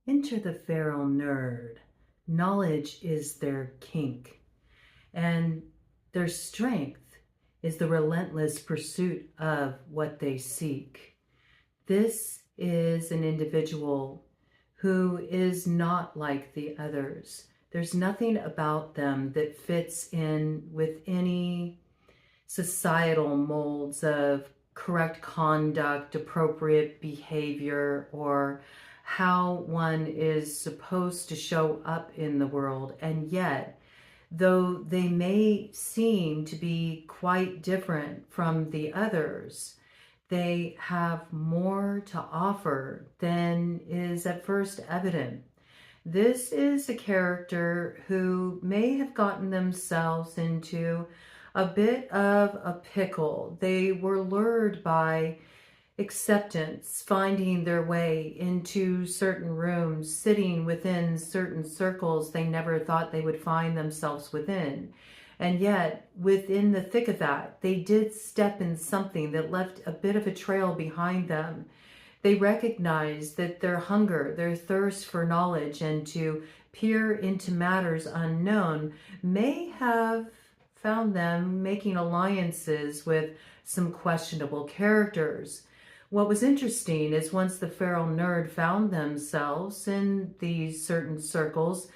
Enter the feral nerd. Knowledge is their kink, and their strength is the relentless pursuit of what they seek. This is an individual who is not like the others. There's nothing about them that fits in with any societal molds of correct conduct, appropriate behavior, or how one is supposed to show up in the world. And yet, though they may seem to be quite different from the others, they have more to offer than is at first evident. This is a character who may have gotten themselves into a bit of a pickle. They were lured by acceptance, finding their way into certain rooms, sitting within certain circles they never thought they would find themselves within. And yet, within the thick of that, they did step in something that left a bit of a trail behind them. They recognized that their hunger, their thirst for knowledge and to peer into matters unknown may have found them making alliances with some questionable characters. What was interesting is once the feral nerd found themselves in these certain circles,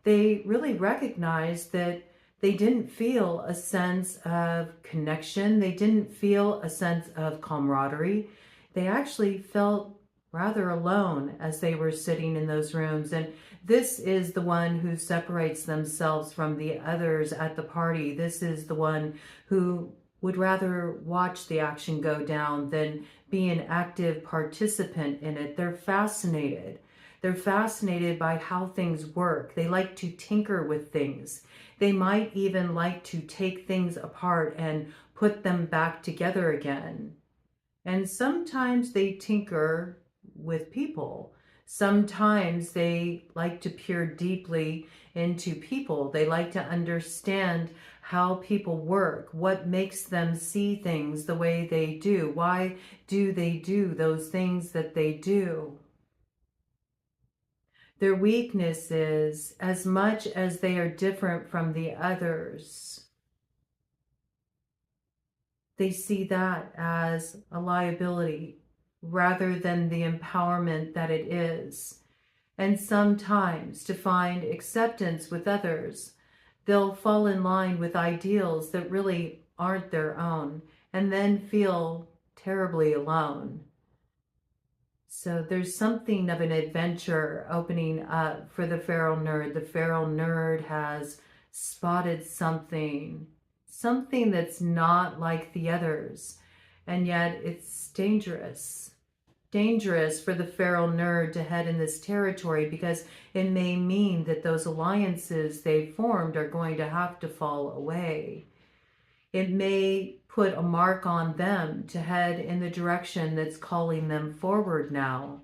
they really recognized that they didn't feel a sense of connection. They didn't feel a sense of camaraderie. They actually felt rather alone as they were sitting in those rooms. And this is the one who separates themselves from the others at the party. This is the one who would rather watch the action go down than be an active participant in it. They're fascinated. They're fascinated by how things work. They like to tinker with things. They might even like to take things apart and put them back together again. And sometimes they tinker with people. Sometimes they like to peer deeply into people. They like to understand how people work, what makes them see things the way they do. Why do they do those things that they do? Their weakness is, as much as they are different from the others, they see that as a liability rather than the empowerment that it is. And sometimes to find acceptance with others, they'll fall in line with ideals that really aren't their own and then feel terribly alone. So there's something of an adventure opening up for the feral nerd. The feral nerd has spotted something that's not like the others, and yet it's dangerous. Dangerous for the feral nerd to head in this territory because it may mean that those alliances they formed are going to have to fall away. It may put a mark on them to head in the direction that's calling them forward now.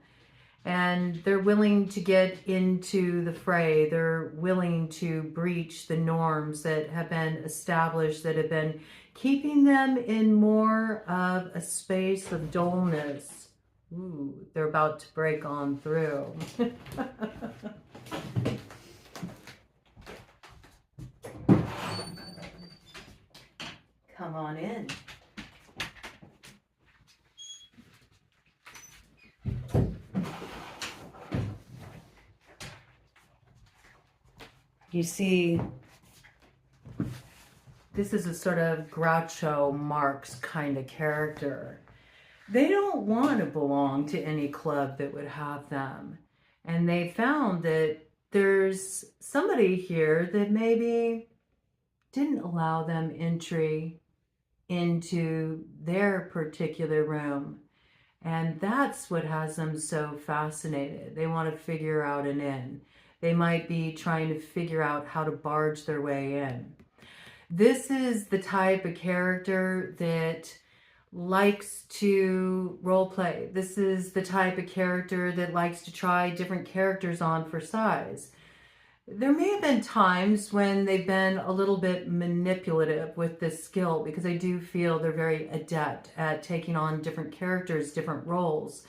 And they're willing to get into the fray. They're willing to breach the norms that have been established, that have been keeping them in more of a space of dullness. Ooh, they're about to break on through. Come on in. You see, this is a sort of Groucho Marx kind of character. They don't want to belong to any club that would have them. And they found that there's somebody here that maybe didn't allow them entry into their particular room. And that's what has them so fascinated. They want to figure out an in. They might be trying to figure out how to barge their way in. This is the type of character that likes to role play. This is the type of character that likes to try different characters on for size. There may have been times when they've been a little bit manipulative with this skill, because I do feel they're very adept at taking on different characters, different roles.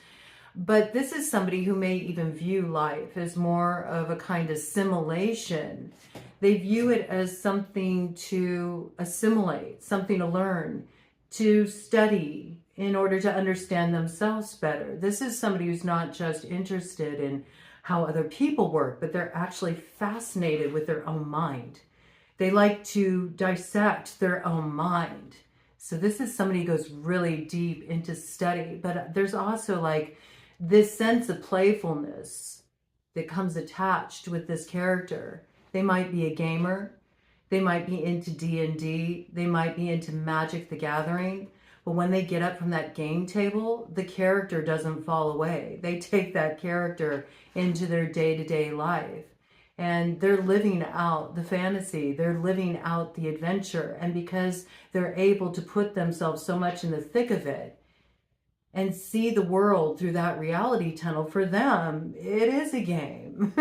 But this is somebody who may even view life as more of a kind of assimilation. They view it as something to assimilate, something to learn, to study in order to understand themselves better. This is somebody who's not just interested in how other people work, but they're actually fascinated with their own mind. They like to dissect their own mind. So this is somebody who goes really deep into study, but there's also like this sense of playfulness that comes attached with this character. They might be a gamer. They might be into D&D. They might be into Magic the Gathering. But when they get up from that game table, the character doesn't fall away. They take that character into their day-to-day life. And they're living out the fantasy. They're living out the adventure. And because they're able to put themselves so much in the thick of it and see the world through that reality tunnel, for them, it is a game.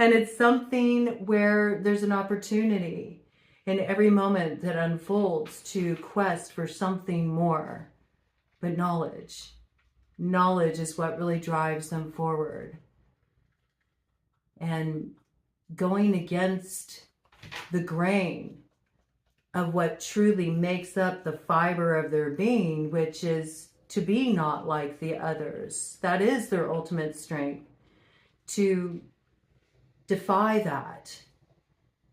And it's something where there's an opportunity in every moment that unfolds to quest for something more. But knowledge is what really drives them forward. And going against the grain of what truly makes up the fiber of their being, which is to be not like the others. That is their ultimate strength. To defy that,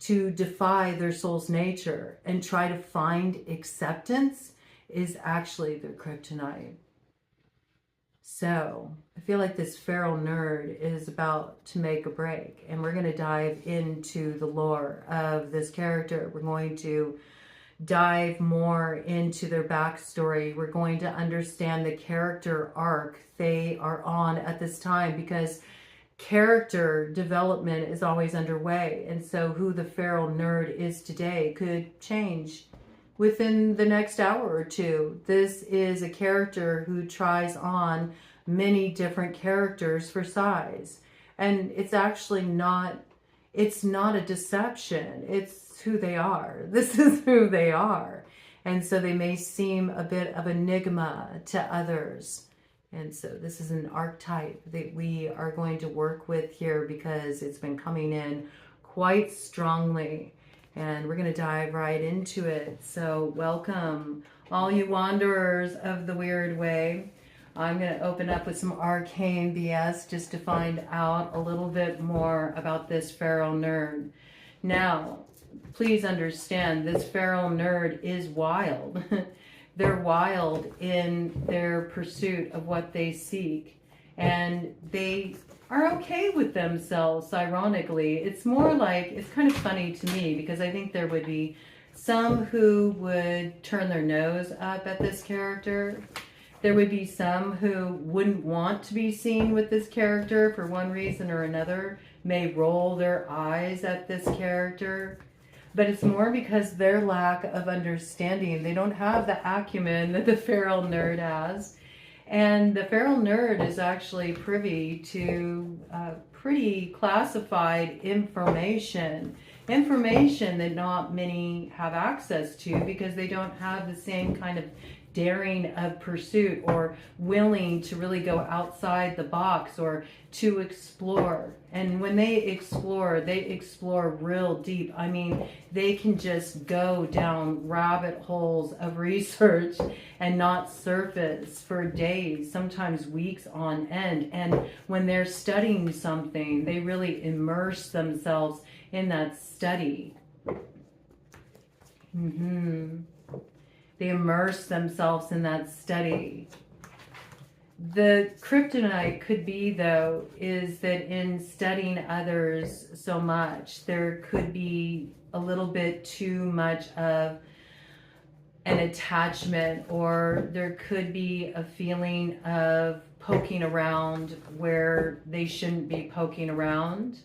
to defy their soul's nature and try to find acceptance is actually their kryptonite. So I feel like this feral nerd is about to make a break, and we're going to dive into the lore of this character. We're going to dive more into their backstory. We're going to understand the character arc they are on at this time, because character development is always underway. And so who the feral nerd is today could change within the next hour or two. This is a character who tries on many different characters for size. And it's actually not, it's not a deception. It's who they are. This is who they are. And so they may seem a bit of enigma to others. And so this is an archetype that we are going to work with here because it's been coming in quite strongly. And we're going to dive right into it. So welcome, all you wanderers of the weird way. I'm going to open up with some arcane BS just to find out a little bit more about this feral nerd. Now, please understand, this feral nerd is wild. They're wild in their pursuit of what they seek. And they are okay with themselves, ironically. It's more like, it's kind of funny to me because I think there would be some who would turn their nose up at this character. There would be some who wouldn't want to be seen with this character for one reason or another, may roll their eyes at this character. But it's more because their lack of understanding. They don't have the acumen that the feral nerd has. And the feral nerd is actually privy to pretty classified information. Information that not many have access to because they don't have the same kind of daring of pursuit or willing to really go outside the box or to explore. And when they explore real deep. I mean, they can just go down rabbit holes of research and not surface for days, sometimes weeks on end. And when they're studying something, they really immerse themselves in that study. They immerse themselves in that study. The kryptonite could be, though, is that in studying others so much, there could be a little bit too much of an attachment, or there could be a feeling of poking around where they shouldn't be poking around.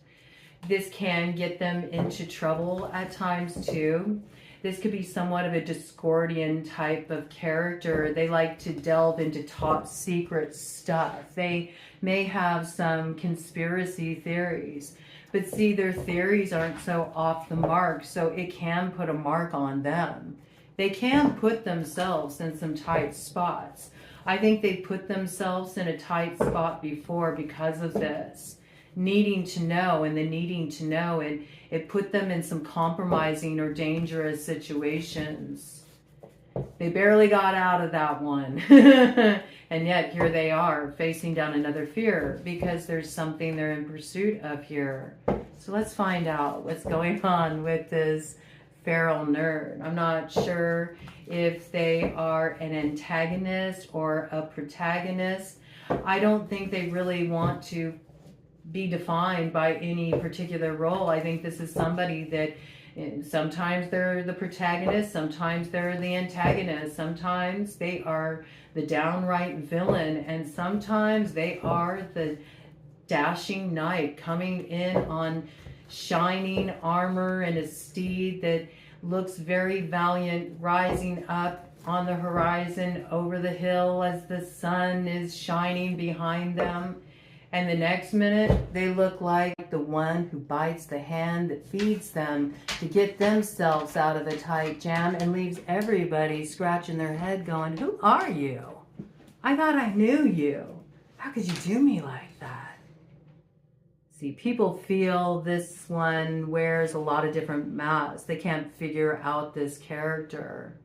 This can get them into trouble at times, too. This could be somewhat of a Discordian type of character. They like to delve into top secret stuff. They may have some conspiracy theories, but see, their theories aren't so off the mark, so it can put a mark on them. They can put themselves in some tight spots. I think they put themselves in a tight spot before because of this. Needing to know, and the needing to know, and it put them in some compromising or dangerous situations. They barely got out of that one. And yet here they are facing down another fear because there's something they're in pursuit of here. So let's find out what's going on with this feral nerd. I'm not sure if they are an antagonist or a protagonist. I don't think they really want to be defined by any particular role. I think this is somebody that sometimes they're the protagonist, sometimes they're the antagonist, sometimes they are the downright villain, and sometimes they are the dashing knight coming in on shining armor and a steed that looks very valiant, rising up on the horizon over the hill as the sun is shining behind them. And the next minute, they look like the one who bites the hand that feeds them to get themselves out of a tight jam and leaves everybody scratching their head going, who are you? I thought I knew you. How could you do me like that? See, people feel this one wears a lot of different masks. They can't figure out this character.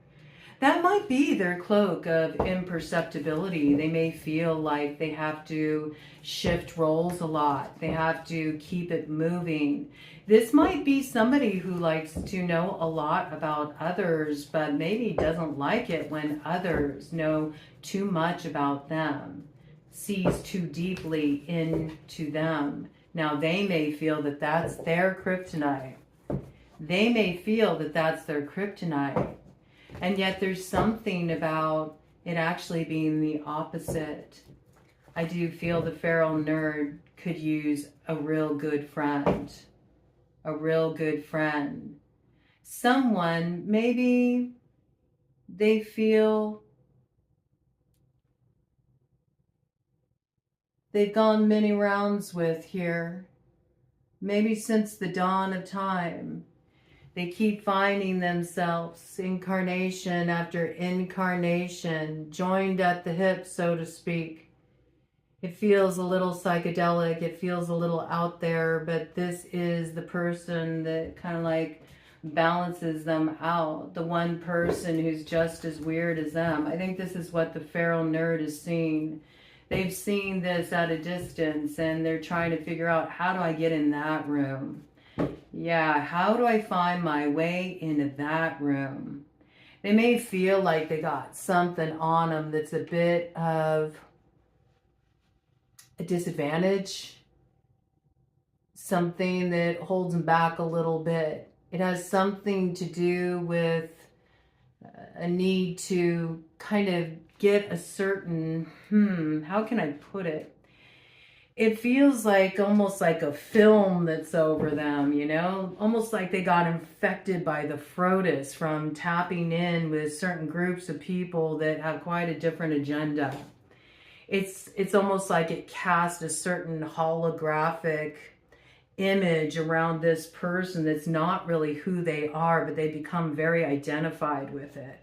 That might be their cloak of imperceptibility. They may feel like they have to shift roles a lot. They have to keep it moving. This might be somebody who likes to know a lot about others, but maybe doesn't like it when others know too much about them, sees too deeply into them. Now, they may feel that that's their kryptonite. They may feel that that's their kryptonite. And yet there's something about it actually being the opposite. I do feel the feral nerd could use a real good friend. A real good friend. Someone, maybe they feel they've gone many rounds with here. Maybe since the dawn of time. They keep finding themselves incarnation after incarnation, joined at the hip, so to speak. It feels a little psychedelic. It feels a little out there, but this is the person that kind of like balances them out. The one person who's just as weird as them. I think this is what the feral nerd is seeing. They've seen this at a distance and they're trying to figure out, how do I get in that room? Yeah, how do I find my way into that room? They may feel like they got something on them that's a bit of a disadvantage, something that holds them back a little bit. It has something to do with a need to kind of get a certain, how can I put it? It feels like almost like a film that's over them, you know, almost like they got infected by the Frotus from tapping in with certain groups of people that have quite a different agenda. It's almost like it cast a certain holographic image around this person that's not really who they are, but they become very identified with it.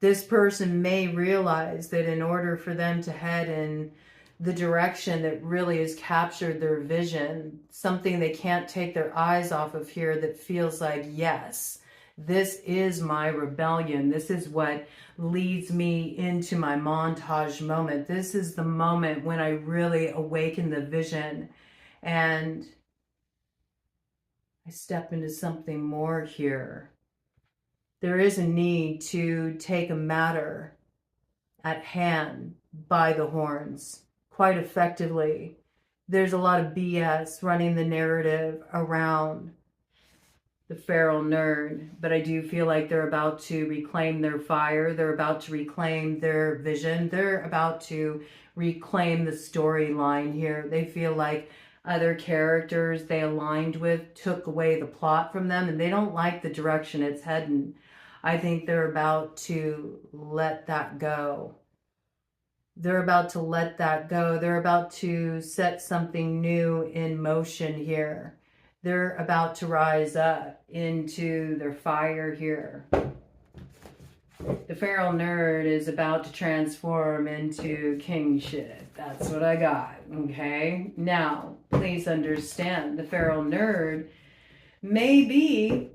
This person may realize that in order for them to head in the direction that really has captured their vision, something they can't take their eyes off of here that feels like, yes, this is my rebellion. This is what leads me into my montage moment. This is the moment when I really awaken the vision and I step into something more here. There is a need to take a matter at hand by the horns. Quite effectively. There's a lot of BS running the narrative around the feral nerd, but I do feel like they're about to reclaim their fire. They're about to reclaim their vision. They're about to reclaim the storyline here. They feel like other characters they aligned with took away the plot from them, and they don't like the direction it's heading. I think they're about to let that go. They're about to let that go. They're about to set something new in motion here. They're about to rise up into their fire here. The feral nerd is about to transform into king shit. That's what I got, okay? Now, please understand, the feral nerd may be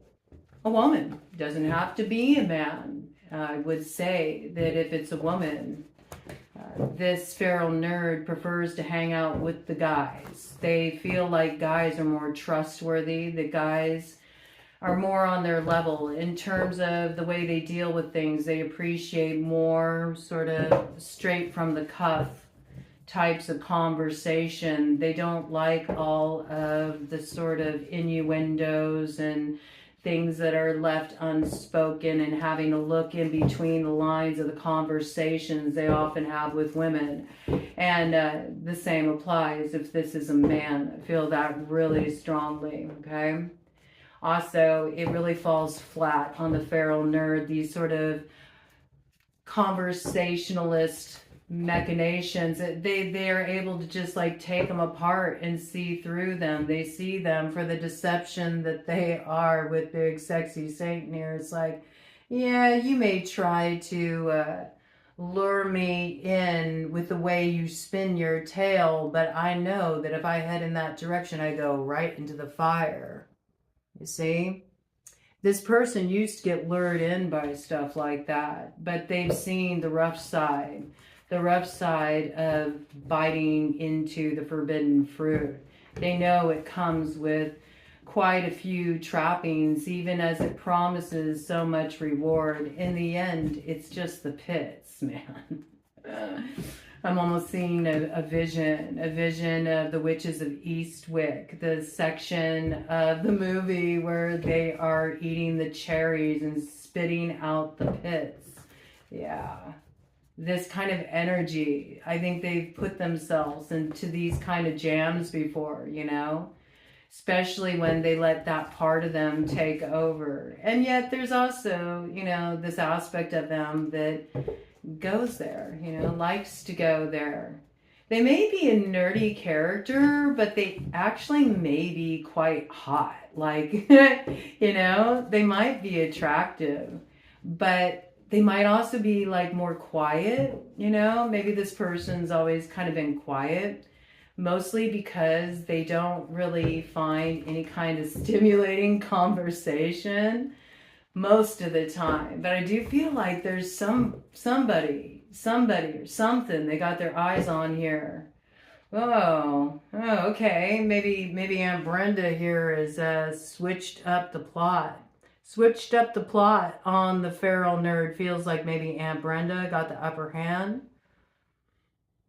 a woman. Doesn't have to be a man. I would say that if it's a woman, this feral nerd prefers to hang out with the guys. They feel like guys are more trustworthy. The guys are more on their level in terms of the way they deal with things. They appreciate more sort of straight from the cuff types of conversation. They don't like all of the sort of innuendos and things that are left unspoken and having to look in between the lines of the conversations they often have with women. And the same applies if this is a man. I feel that really strongly, okay? Also, it really falls flat on the feral nerd, these sort of conversationalist machinations. They are able to just like take them apart and see through them. They see them for the deception that they are with big sexy Satan here. It's like, yeah, you may try to lure me in with the way you spin your tail, but I know that if I head in that direction, I go right into the fire. You see? This person used to get lured in by stuff like that, but they've seen the rough side of biting into the forbidden fruit. They know it comes with quite a few trappings, even as it promises so much reward. In the end, it's just the pits, man. I'm almost seeing a vision of the Witches of Eastwick, the section of the movie where they are eating the cherries and spitting out the pits. Yeah. This kind of energy, I think they've put themselves into these kind of jams before, you know, especially when they let that part of them take over. And yet there's also, you know, this aspect of them that goes there, you know, likes to go there. They may be a nerdy character, but they actually may be quite hot. Like, you know, they might be attractive, but they might also be like more quiet, you know. Maybe this person's always kind of been quiet, mostly because they don't really find any kind of stimulating conversation most of the time. But I do feel like there's somebody or something they got their eyes on here. Oh, okay. Maybe Aunt Brenda here has switched up the plot. Switched up the plot on the feral nerd. Feels like maybe Aunt Brenda got the upper hand.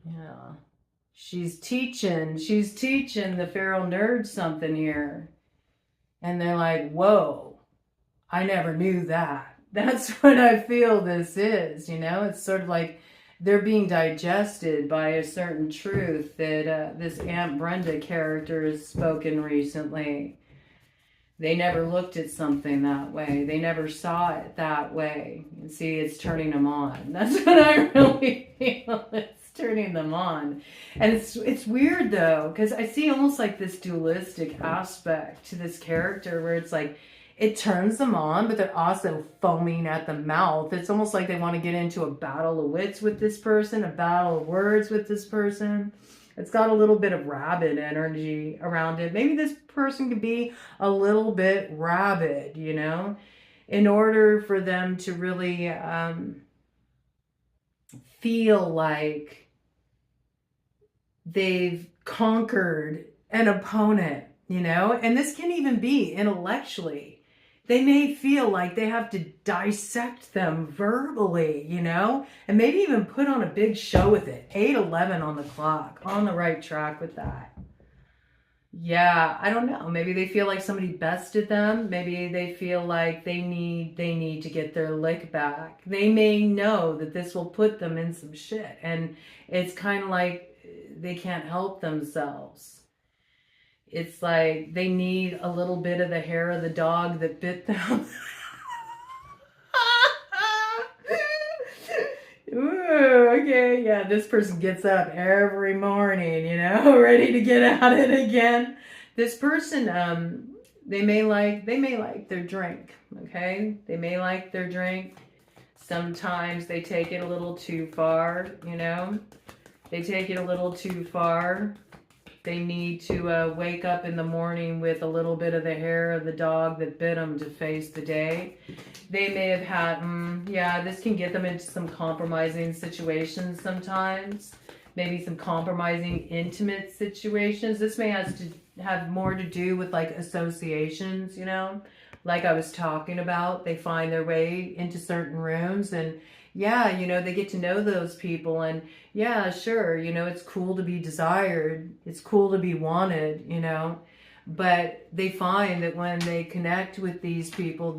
Yeah. She's teaching the feral nerd something here. And they're like, whoa, I never knew that. That's what I feel this is, you know? It's sort of like they're being digested by a certain truth that this Aunt Brenda character has spoken recently. They never looked at something that way. They never saw it that way. And see, it's turning them on. That's what I really feel. It's turning them on. And it's weird, though, because I see almost like this dualistic aspect to this character where it's like, it turns them on, but they're also foaming at the mouth. It's almost like they want to get into a battle of wits with this person, a battle of words with this person. It's got a little bit of rabid energy around it. Maybe this person could be a little bit rabid, you know, in order for them to really feel like they've conquered an opponent, you know. And this can even be intellectually. They may feel like they have to dissect them verbally, you know, and maybe even put on a big show with it. 8:11 on the clock, on the right track with that. Yeah, I don't know. Maybe they feel like somebody bested them. Maybe they feel like they need to get their lick back. They may know that this will put them in some shit, and it's kind of like they can't help themselves. It's like they need a little bit of the hair of the dog that bit them. Ooh, okay, yeah, this person gets up every morning, you know, ready to get at it again. This person, they may like their drink, okay? They may like their drink. Sometimes they take it a little too far, you know. They take it a little too far. They need to wake up in the morning with a little bit of the hair of the dog that bit them to face the day. They may have had, yeah, this can get them into some compromising situations sometimes. Maybe some compromising intimate situations. This may have more to do with like associations, you know, like I was talking about. They find their way into certain rooms and yeah, you know, they get to know those people and yeah, sure, you know, it's cool to be desired. It's cool to be wanted, you know, but they find that when they connect with these people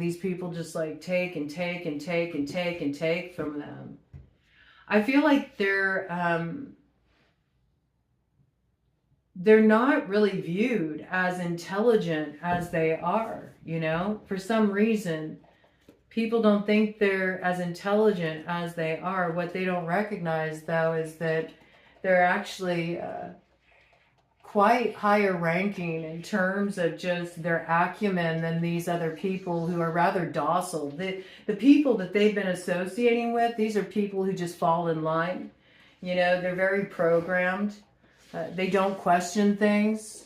just like take and take and take and take and take from them. I feel like they're not really viewed as intelligent as they are, you know, for some reason. People don't think they're as intelligent as they are. What they don't recognize, though, is that they're actually quite higher ranking in terms of just their acumen than these other people who are rather docile. The people that they've been associating with, these are people who just fall in line. You know, they're very programmed. They don't question things.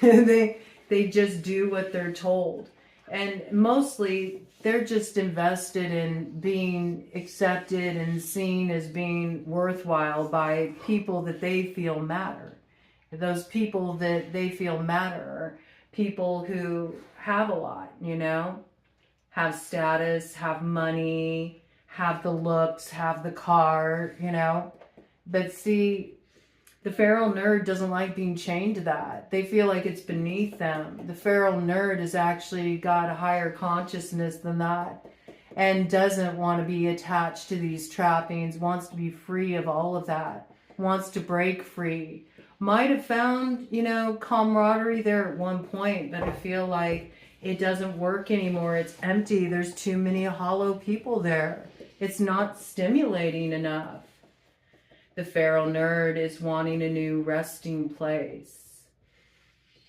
They just do what they're told. And mostly they're just invested in being accepted and seen as being worthwhile by people that they feel matter. Those people that they feel matter are people who have a lot, you know, have status, have money, have the looks, have the car, you know. But see, the feral nerd doesn't like being chained to that. They feel like it's beneath them. The feral nerd has actually got a higher consciousness than that and doesn't want to be attached to these trappings, wants to be free of all of that, wants to break free. Might have found, you know, camaraderie there at one point, but I feel like it doesn't work anymore. It's empty. There's too many hollow people there. It's not stimulating enough. The feral nerd is wanting a new resting place.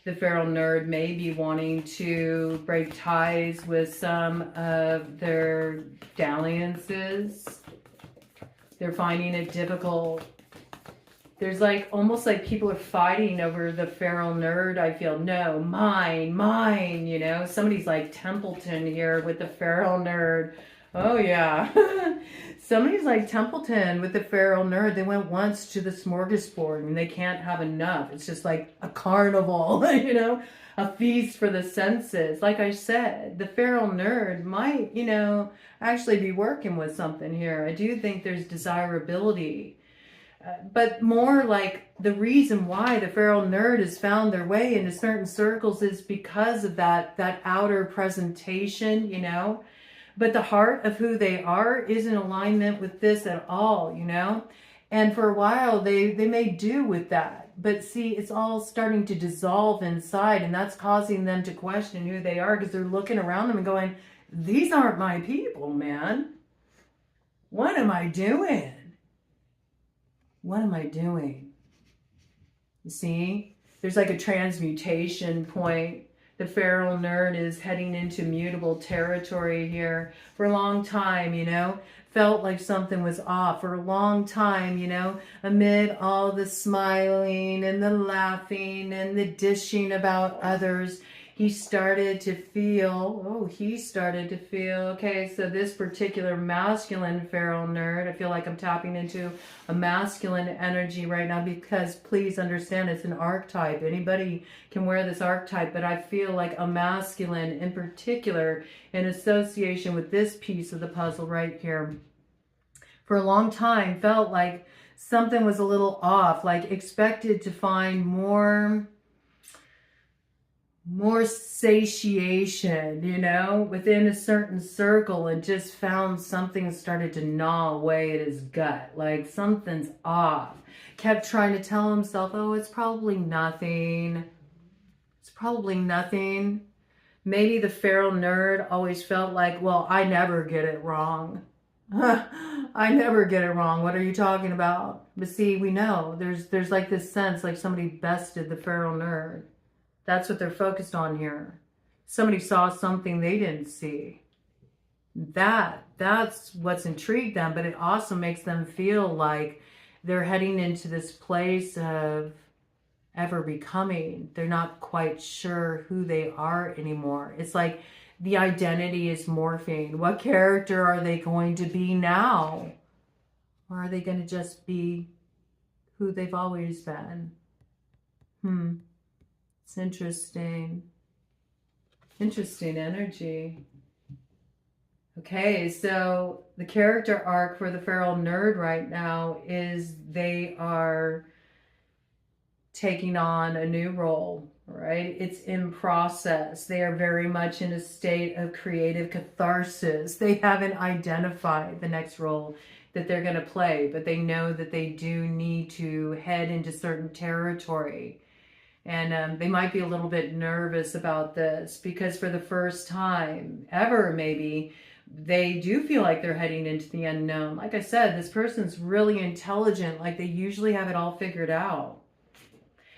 The feral nerd may be wanting to break ties with some of their dalliances. They're finding it difficult. There's like, almost like people are fighting over the feral nerd, I feel. No, mine, you know. Somebody's like Templeton here with the feral nerd. Oh, yeah. Somebody's like Templeton with the feral nerd. They went once to the smorgasbord and they can't have enough. It's just like a carnival, you know, a feast for the senses. Like I said, the feral nerd might, you know, actually be working with something here. I do think there's desirability. But more like the reason why the feral nerd has found their way into certain circles is because of that outer presentation, you know. But the heart of who they are is in alignment with this at all, you know. And for a while, they may do with that. But see, it's all starting to dissolve inside, and that's causing them to question who they are because they're looking around them and going, these aren't my people, man. What am I doing? What am I doing? You see, there's like a transmutation point. The feral nerd is heading into mutable territory here. For a long time, you know, felt like something was off. For a long time, you know, amid all the smiling and the laughing and the dishing about others, he started to feel, okay, so this particular masculine feral nerd, I feel like I'm tapping into a masculine energy right now because please understand it's an archetype. Anybody can wear this archetype, but I feel like a masculine in particular in association with this piece of the puzzle right here. For a long time, felt like something was a little off, like expected to find more satiation, you know, within a certain circle, and just found something started to gnaw away at his gut, like something's off. Kept trying to tell himself, oh, it's probably nothing. It's probably nothing. Maybe the feral nerd always felt like, well, I never get it wrong. I never get it wrong. What are you talking about? But see, we know there's like this sense like somebody bested the feral nerd. That's what they're focused on here. Somebody saw something they didn't see. That's what's intrigued them, but it also makes them feel like they're heading into this place of ever becoming. They're not quite sure who they are anymore. It's like the identity is morphing. What character are they going to be now? Or are they going to just be who they've always been? It's interesting. Interesting energy. Okay, so the character arc for the feral nerd right now is they are taking on a new role, right? It's in process. They are very much in a state of creative catharsis. They haven't identified the next role that they're going to play, but they know that they do need to head into certain territory. And they might be a little bit nervous about this because for the first time ever, maybe, they do feel like they're heading into the unknown. Like I said, this person's really intelligent, like they usually have it all figured out.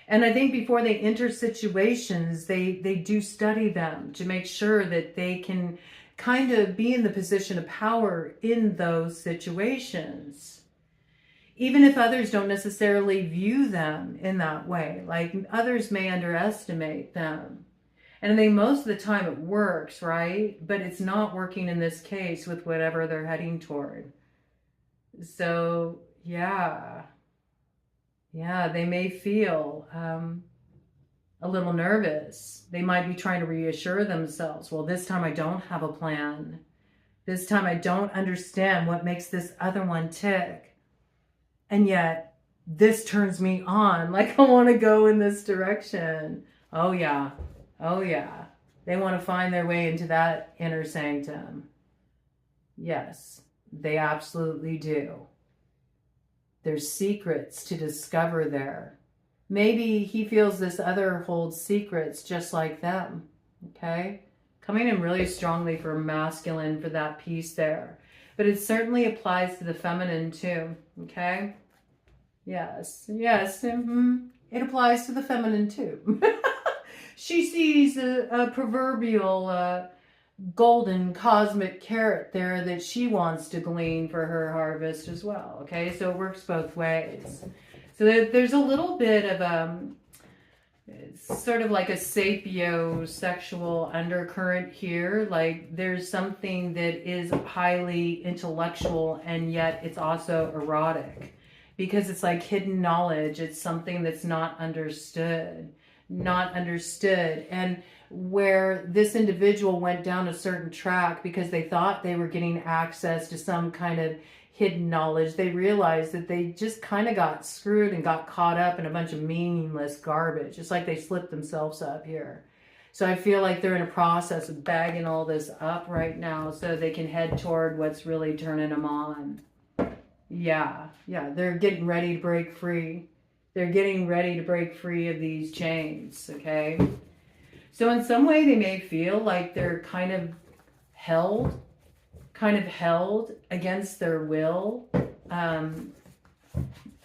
And I think before they enter situations, they do study them to make sure that they can kind of be in the position of power in those situations. Even if others don't necessarily view them in that way, like others may underestimate them. And I think most of the time it works, right? But it's not working in this case with whatever they're heading toward. So, yeah, they may feel a little nervous. They might be trying to reassure themselves. Well, this time I don't have a plan. This time I don't understand what makes this other one tick. And yet this turns me on. Like I want to go in this direction. Oh yeah. Oh yeah. They want to find their way into that inner sanctum. Yes, they absolutely do. There's secrets to discover there. Maybe he feels this other holds secrets just like them. Okay? Coming in really strongly for masculine for that piece there. But it certainly applies to the feminine too. Okay? Yes. It applies to the feminine too. She sees a proverbial golden cosmic carrot there that she wants to glean for her harvest as well. Okay, so it works both ways. So there's a little bit of sort of like a sapiosexual undercurrent here. Like there's something that is highly intellectual and yet it's also erotic because it's like hidden knowledge. It's something that's not understood. And where this individual went down a certain track because they thought they were getting access to some kind of hidden knowledge, they realized that they just kind of got screwed and got caught up in a bunch of meaningless garbage. It's like they slipped themselves up here. So I feel like they're in a process of bagging all this up right now so they can head toward what's really turning them on. Yeah, they're getting ready to break free. They're getting ready to break free of these chains, okay? So in some way they may feel like they're kind of held against their will.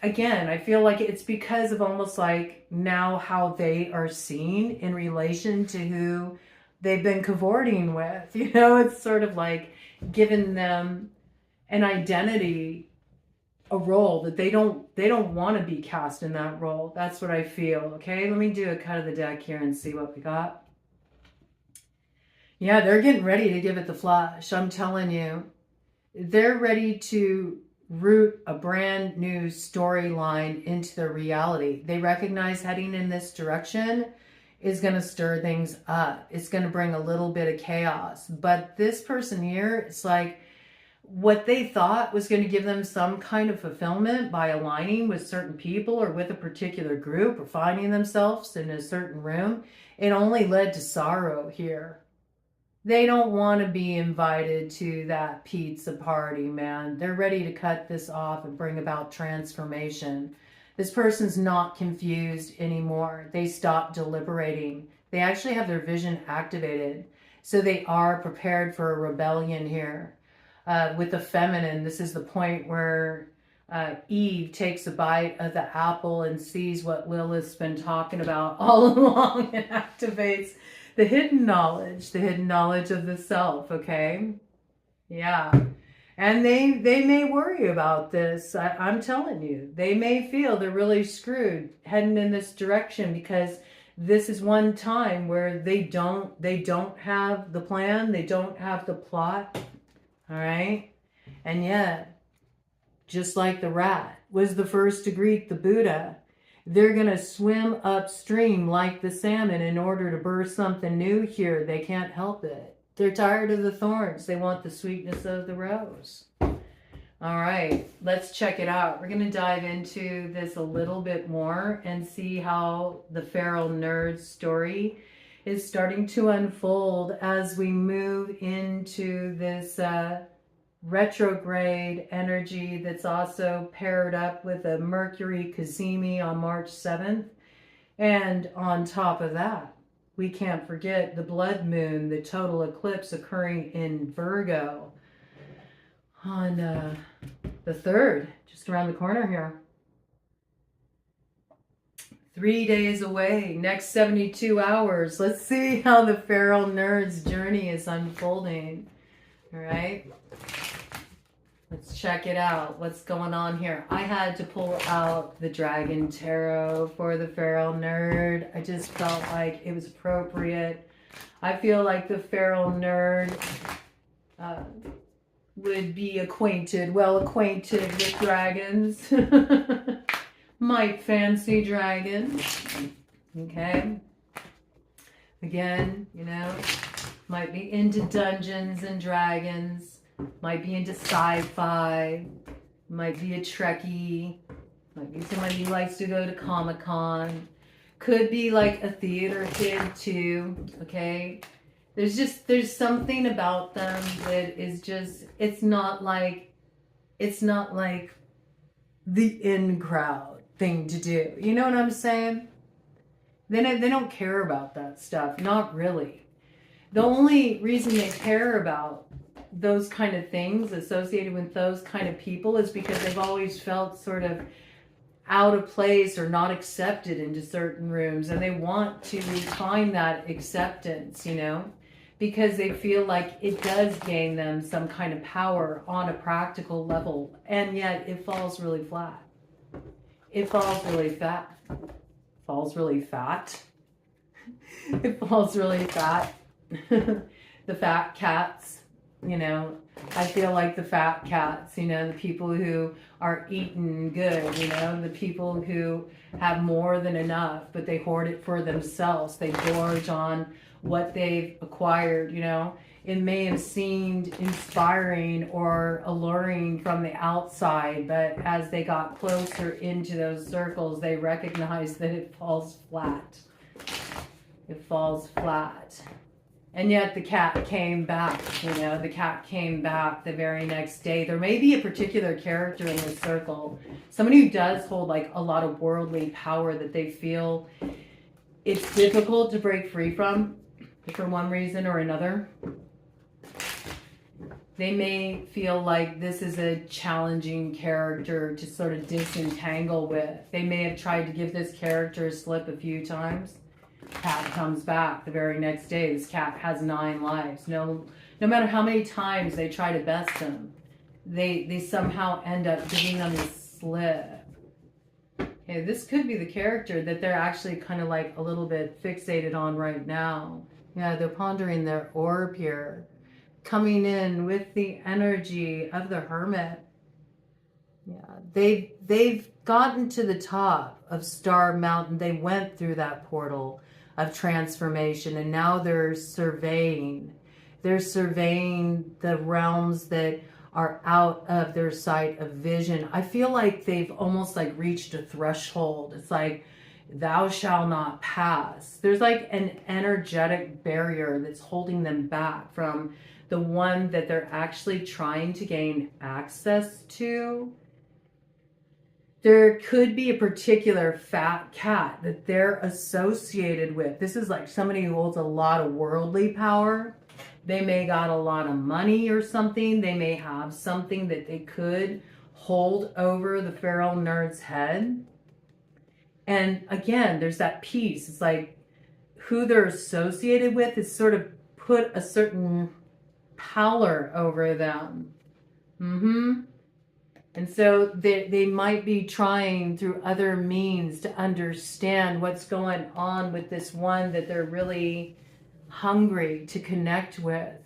Again, I feel like it's because of almost like now how they are seen in relation to who they've been cavorting with. You know, it's sort of like giving them an identity, a role that they don't want to be cast in that role. That's what I feel. Okay, let me do a cut of the deck here and see what we got. Yeah, they're getting ready to give it the flush. I'm telling you, they're ready to root a brand new storyline into their reality. They recognize heading in this direction is going to stir things up. It's going to bring a little bit of chaos. But this person here, it's like what they thought was going to give them some kind of fulfillment by aligning with certain people or with a particular group or finding themselves in a certain room, it only led to sorrow here. They don't want to be invited to that pizza party, man. They're ready to cut this off and bring about transformation. This person's not confused anymore. They stopped deliberating. They actually have their vision activated. So they are prepared for a rebellion here. With the feminine, this is the point where Eve takes a bite of the apple and sees what Lilith's been talking about all along and activates the hidden knowledge of the self, okay? Yeah. And they may worry about this. I'm telling you, they may feel they're really screwed heading in this direction, because this is one time where they don't have the plan, they don't have the plot. All right. And yet, just like the rat was the first to greet the Buddha, they're going to swim upstream like the salmon in order to birth something new here. They can't help it. They're tired of the thorns. They want the sweetness of the rose. All right, let's check it out. We're going to dive into this a little bit more and see how the feral nerd story is starting to unfold as we move into this retrograde energy that's also paired up with a Mercury Cazimi on March 7th. And on top of that, we can't forget the blood moon, the total eclipse occurring in Virgo on the 3rd, just around the corner here. 3 days away, next 72 hours. Let's see how the feral nerd's journey is unfolding. All right. Let's check it out. What's going on here? I had to pull out the Dragon Tarot for the feral nerd. I just felt like it was appropriate. I feel like the feral nerd would be well acquainted with dragons. Might fancy dragons. Okay. Again, you know, might be into Dungeons and Dragons. Might be into sci-fi, might be a Trekkie, might be somebody who likes to go to Comic-Con, could be like a theater kid too, okay? There's something about them that is just, it's not like the in crowd thing to do. You know what I'm saying? They don't care about that stuff, not really. The only reason they care about those kind of things associated with those kind of people is because they've always felt sort of out of place or not accepted into certain rooms, and they want to find that acceptance, you know, because they feel like it does gain them some kind of power on a practical level, and yet it falls really flat. It falls really fat. Falls really fat. It falls really fat. The fat cats. You know, I feel like the fat cats, you know, the people who are eating good, you know, the people who have more than enough, but they hoard it for themselves. They gorge on what they've acquired, you know. It may have seemed inspiring or alluring from the outside, but as they got closer into those circles, they recognized that it falls flat. It falls flat. And yet the cat came back, you know, the cat came back the very next day. There may be a particular character in this circle, somebody who does hold like a lot of worldly power that they feel it's difficult to break free from for one reason or another. They may feel like this is a challenging character to sort of disentangle with. They may have tried to give this character a slip a few times. Cat comes back the very next day. This cat has 9 lives. No matter how many times they try to best him, they somehow end up giving them a slip. Okay, this could be the character that they're actually kind of like a little bit fixated on right now. Yeah, they're pondering their orb here, coming in with the energy of the Hermit. Yeah, they've gotten to the top of Star Mountain. They went through that portal of transformation, and now they're surveying. They're surveying the realms that are out of their sight of vision. I feel like they've almost like reached a threshold. It's like, thou shalt not pass. There's like an energetic barrier that's holding them back from the one that they're actually trying to gain access to. There could be a particular fat cat that they're associated with. This is like somebody who holds a lot of worldly power. They may got a lot of money or something. They may have something that they could hold over the feral nerd's head. And again, there's that piece. It's like who they're associated with is sort of put a certain power over them. And so they might be trying through other means to understand what's going on with this one that they're really hungry to connect with.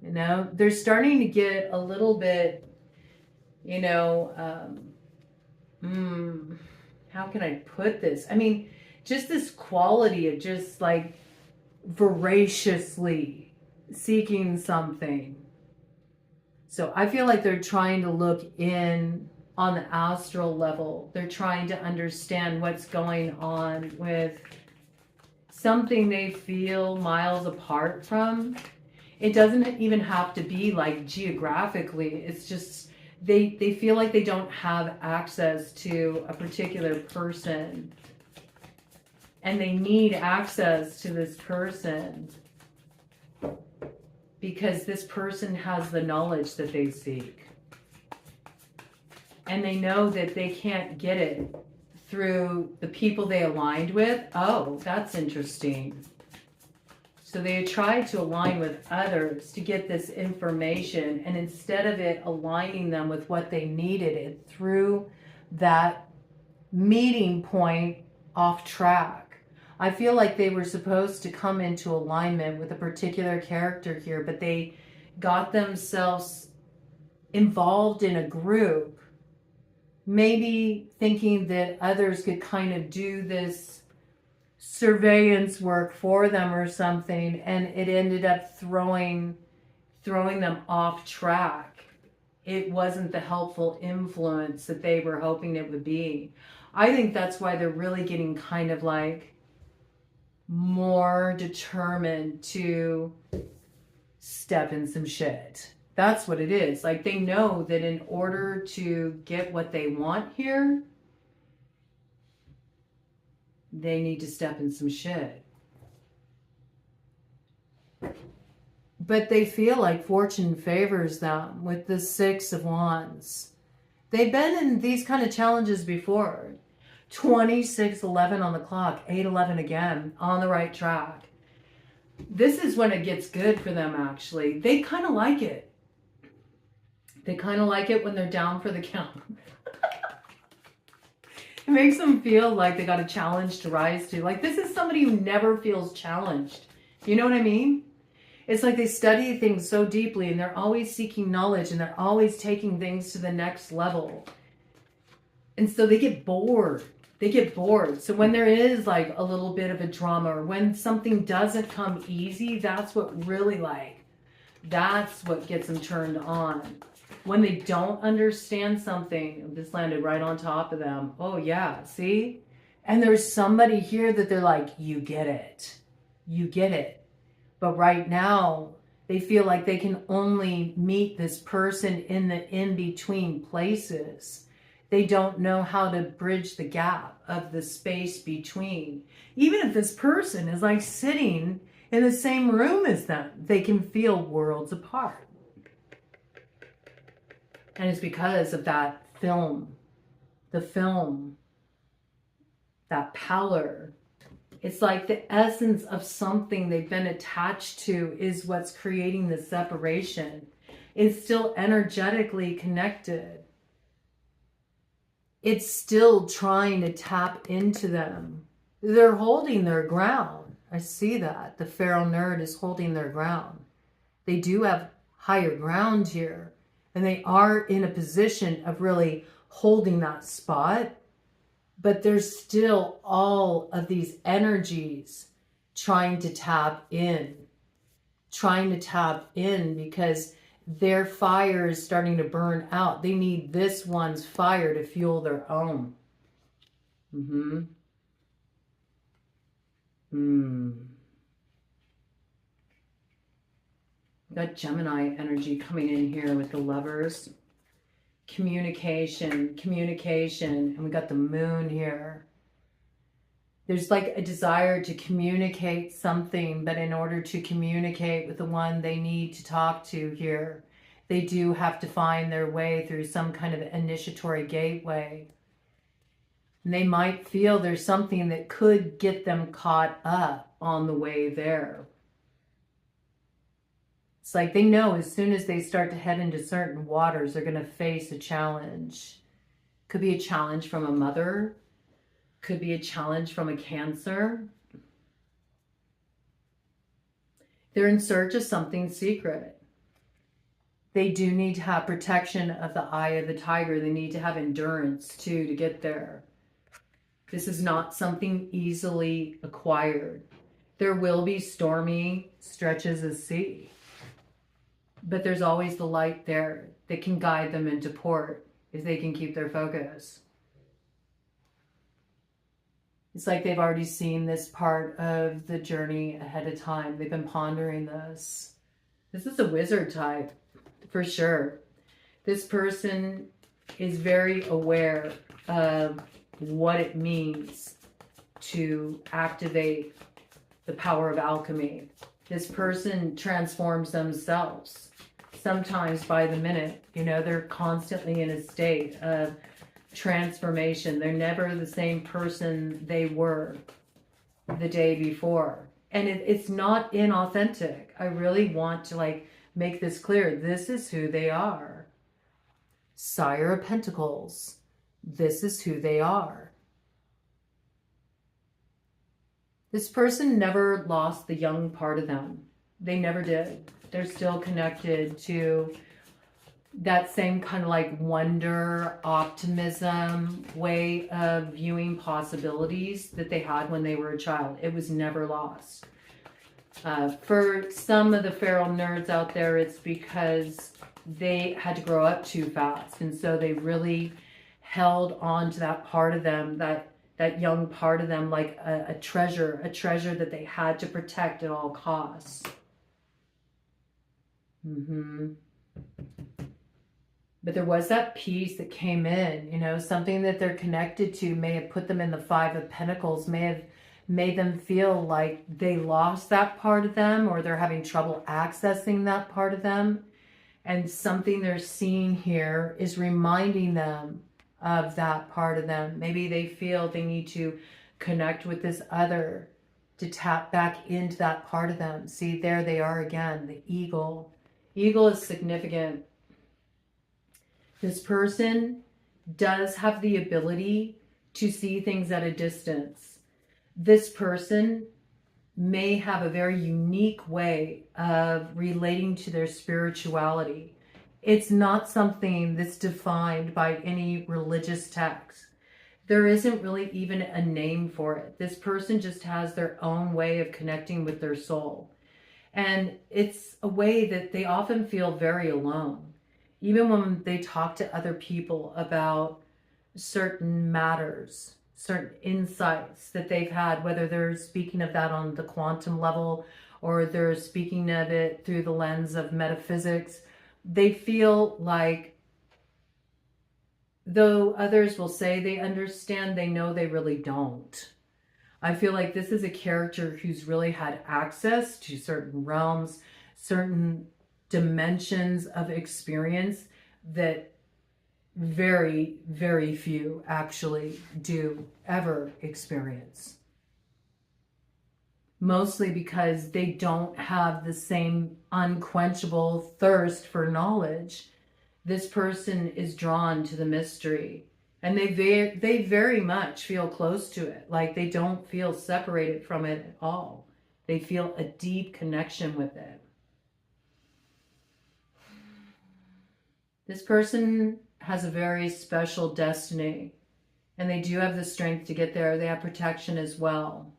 You know, they're starting to get a little bit, you know, how can I put this? I mean, just this quality of just like voraciously seeking something. So I feel like they're trying to look in on the astral level. They're trying to understand what's going on with something they feel miles apart from. It doesn't even have to be like geographically. It's just they feel like they don't have access to a particular person. And they need access to this person because this person has the knowledge that they seek. And they know that they can't get it through the people they aligned with. Oh, that's interesting. So they tried to align with others to get this information, and instead of it aligning them with what they needed, it threw that meeting point off track. I feel like they were supposed to come into alignment with a particular character here, but they got themselves involved in a group, maybe thinking that others could kind of do this surveillance work for them or something, and it ended up throwing them off track. It wasn't the helpful influence that they were hoping it would be. I think that's why they're really getting kind of like more determined to step in some shit. That's what it is. Like they know that in order to get what they want here, they need to step in some shit. But they feel like fortune favors them with the 6 of Wands. They've been in these kind of challenges before. 26:11 on the clock, 8:11 again, on the right track. This is when it gets good for them, actually. They kind of like it. They kind of like it when they're down for the count. It makes them feel like they got a challenge to rise to. Like this is somebody who never feels challenged. You know what I mean? It's like they study things so deeply and they're always seeking knowledge and they're always taking things to the next level. And so they get bored. They get bored. So when there is like a little bit of a drama or when something doesn't come easy, that's what really that's what gets them turned on. When they don't understand something, this landed right on top of them. Oh yeah, see? And there's somebody here that they're like, you get it. You get it. But right now, they feel like they can only meet this person in the in-between places. They don't know how to bridge the gap of the space between. Even if this person is like sitting in the same room as them, they can feel worlds apart. And it's because of that film, that pallor. It's like the essence of something they've been attached to is what's creating the separation. It's still energetically connected. It's still trying to tap into them. They're holding their ground. I see that. The feral nerd is holding their ground. They do have higher ground here. And they are in a position of really holding that spot. But there's still all of these energies trying to tap in. Because their fire is starting to burn out. They need this one's fire to fuel their own. Got Gemini energy coming in here with the Lovers. Communication. And we got the Moon here. There's like a desire to communicate something, but in order to communicate with the one they need to talk to here, they do have to find their way through some kind of initiatory gateway. And they might feel there's something that could get them caught up on the way there. It's like they know as soon as they start to head into certain waters, they're going to face a challenge. Could be a challenge from a mother. Could be a challenge from a Cancer. They're in search of something secret. They do need to have protection of the eye of the tiger. They need to have endurance too to get there. This is not something easily acquired. There will be stormy stretches of sea, but there's always the light there that can guide them into port if they can keep their focus. It's like they've already seen this part of the journey ahead of time. They've been pondering this. This is a wizard type, for sure. This person is very aware of what it means to activate the power of alchemy. This person transforms themselves, sometimes by the minute. You know, they're constantly in a state of transformation. They're never the same person they were the day before. And it's not inauthentic. I really want to make this clear. This is who they are. Sire of Pentacles. This is who they are. This person never lost the young part of them. They never did. They're still connected to that same kind of wonder, optimism way of viewing possibilities that they had when they were a child. It was never lost. For some of the feral nerds out there, it's because they had to grow up too fast. And so they really held on to that part of them, that young part of them, like a treasure that they had to protect at all costs. But there was that piece that came in, you know, something that they're connected to may have put them in the Five of Pentacles, may have made them feel like they lost that part of them, or they're having trouble accessing that part of them. And something they're seeing here is reminding them of that part of them. Maybe they feel they need to connect with this other to tap back into that part of them. See, there they are again, the eagle. Eagle is significant. This person does have the ability to see things at a distance. This person may have a very unique way of relating to their spirituality. It's not something that's defined by any religious text. There isn't really even a name for it. This person just has their own way of connecting with their soul. And it's a way that they often feel very alone. Even when they talk to other people about certain matters, certain insights that they've had, whether they're speaking of that on the quantum level or they're speaking of it through the lens of metaphysics, they feel like, though others will say they understand, they know they really don't. I feel like this is a character who's really had access to certain realms, certain dimensions of experience that very, very few actually do ever experience. Mostly because they don't have the same unquenchable thirst for knowledge. This person is drawn to the mystery, and they very much feel close to it. Like they don't feel separated from it at all. They feel a deep connection with it. This person has a very special destiny, and they do have the strength to get there. They have protection as well.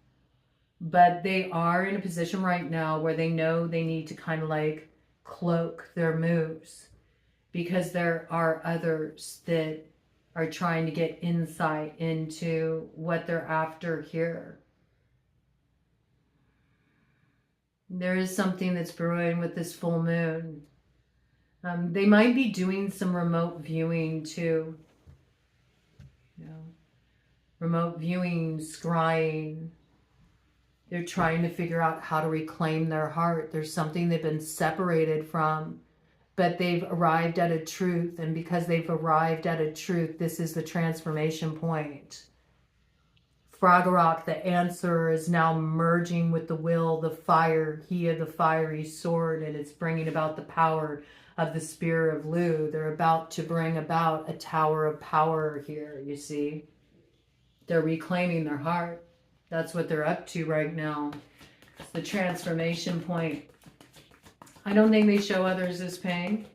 But they are in a position right now where they know they need to kind of cloak their moves, because there are others that are trying to get insight into what they're after here. There is something that's brewing with this full moon. They might be doing some remote viewing too. You know, remote viewing, scrying. They're trying to figure out how to reclaim their heart. There's something they've been separated from, but they've arrived at a truth. And because they've arrived at a truth, this is the transformation point Fragorok, the answer, is now merging with the will, the fire, Hia, the fiery sword, and it's bringing about the power of the spear of Lu. They're about to bring about a tower of power here, you see. They're reclaiming their heart. That's what they're up to right now. It's the transformation point. I don't think they show others this pain.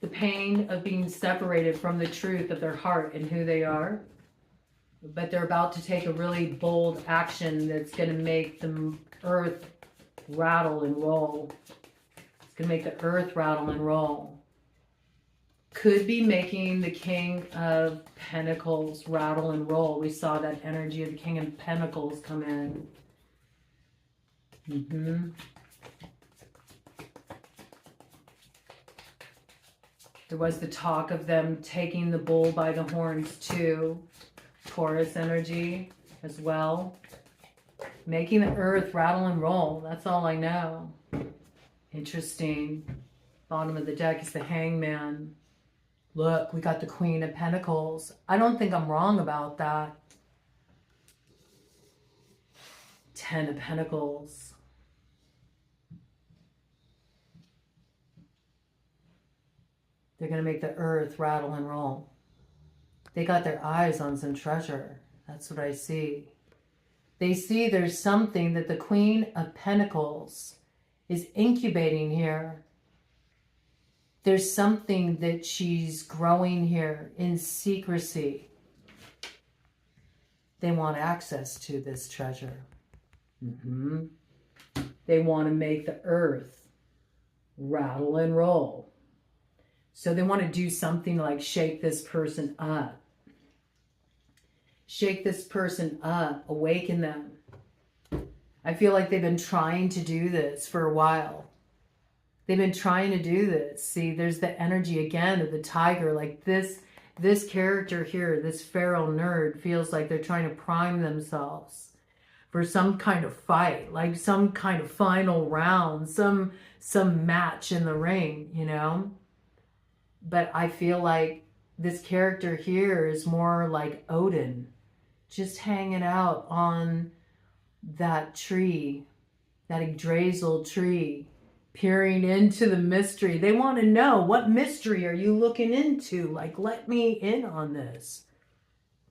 The pain of being separated from the truth of their heart and who they are. But they're about to take a really bold action that's going to make the earth rattle and roll. It's going to make the earth rattle and roll. Could be making the King of Pentacles rattle and roll. We saw that energy of the King of Pentacles come in. There was the talk of them taking the bull by the horns too. Taurus energy as well. Making the earth rattle and roll. That's all I know. Interesting. Bottom of the deck is the Hangman. Look, we got the Queen of Pentacles. I don't think I'm wrong about that. Ten of Pentacles. They're going to make the earth rattle and roll. They got their eyes on some treasure. That's what I see. They see there's something that the Queen of Pentacles is incubating here. There's something that she's growing here in secrecy. They want access to this treasure. They want to make the earth rattle and roll. So they want to do something like shake this person up. Shake this person up, awaken them. I feel like they've been trying to do this for a while. They've been trying to do this. See, there's the energy again of the tiger. Like this character here, this feral nerd, feels like they're trying to prime themselves for some kind of fight, like some kind of final round, some match in the ring, you know? But I feel like this character here is more like Odin, just hanging out on that tree, that Yggdrasil tree, peering into the mystery. They want to know, what mystery are you looking into? Like, let me in on this.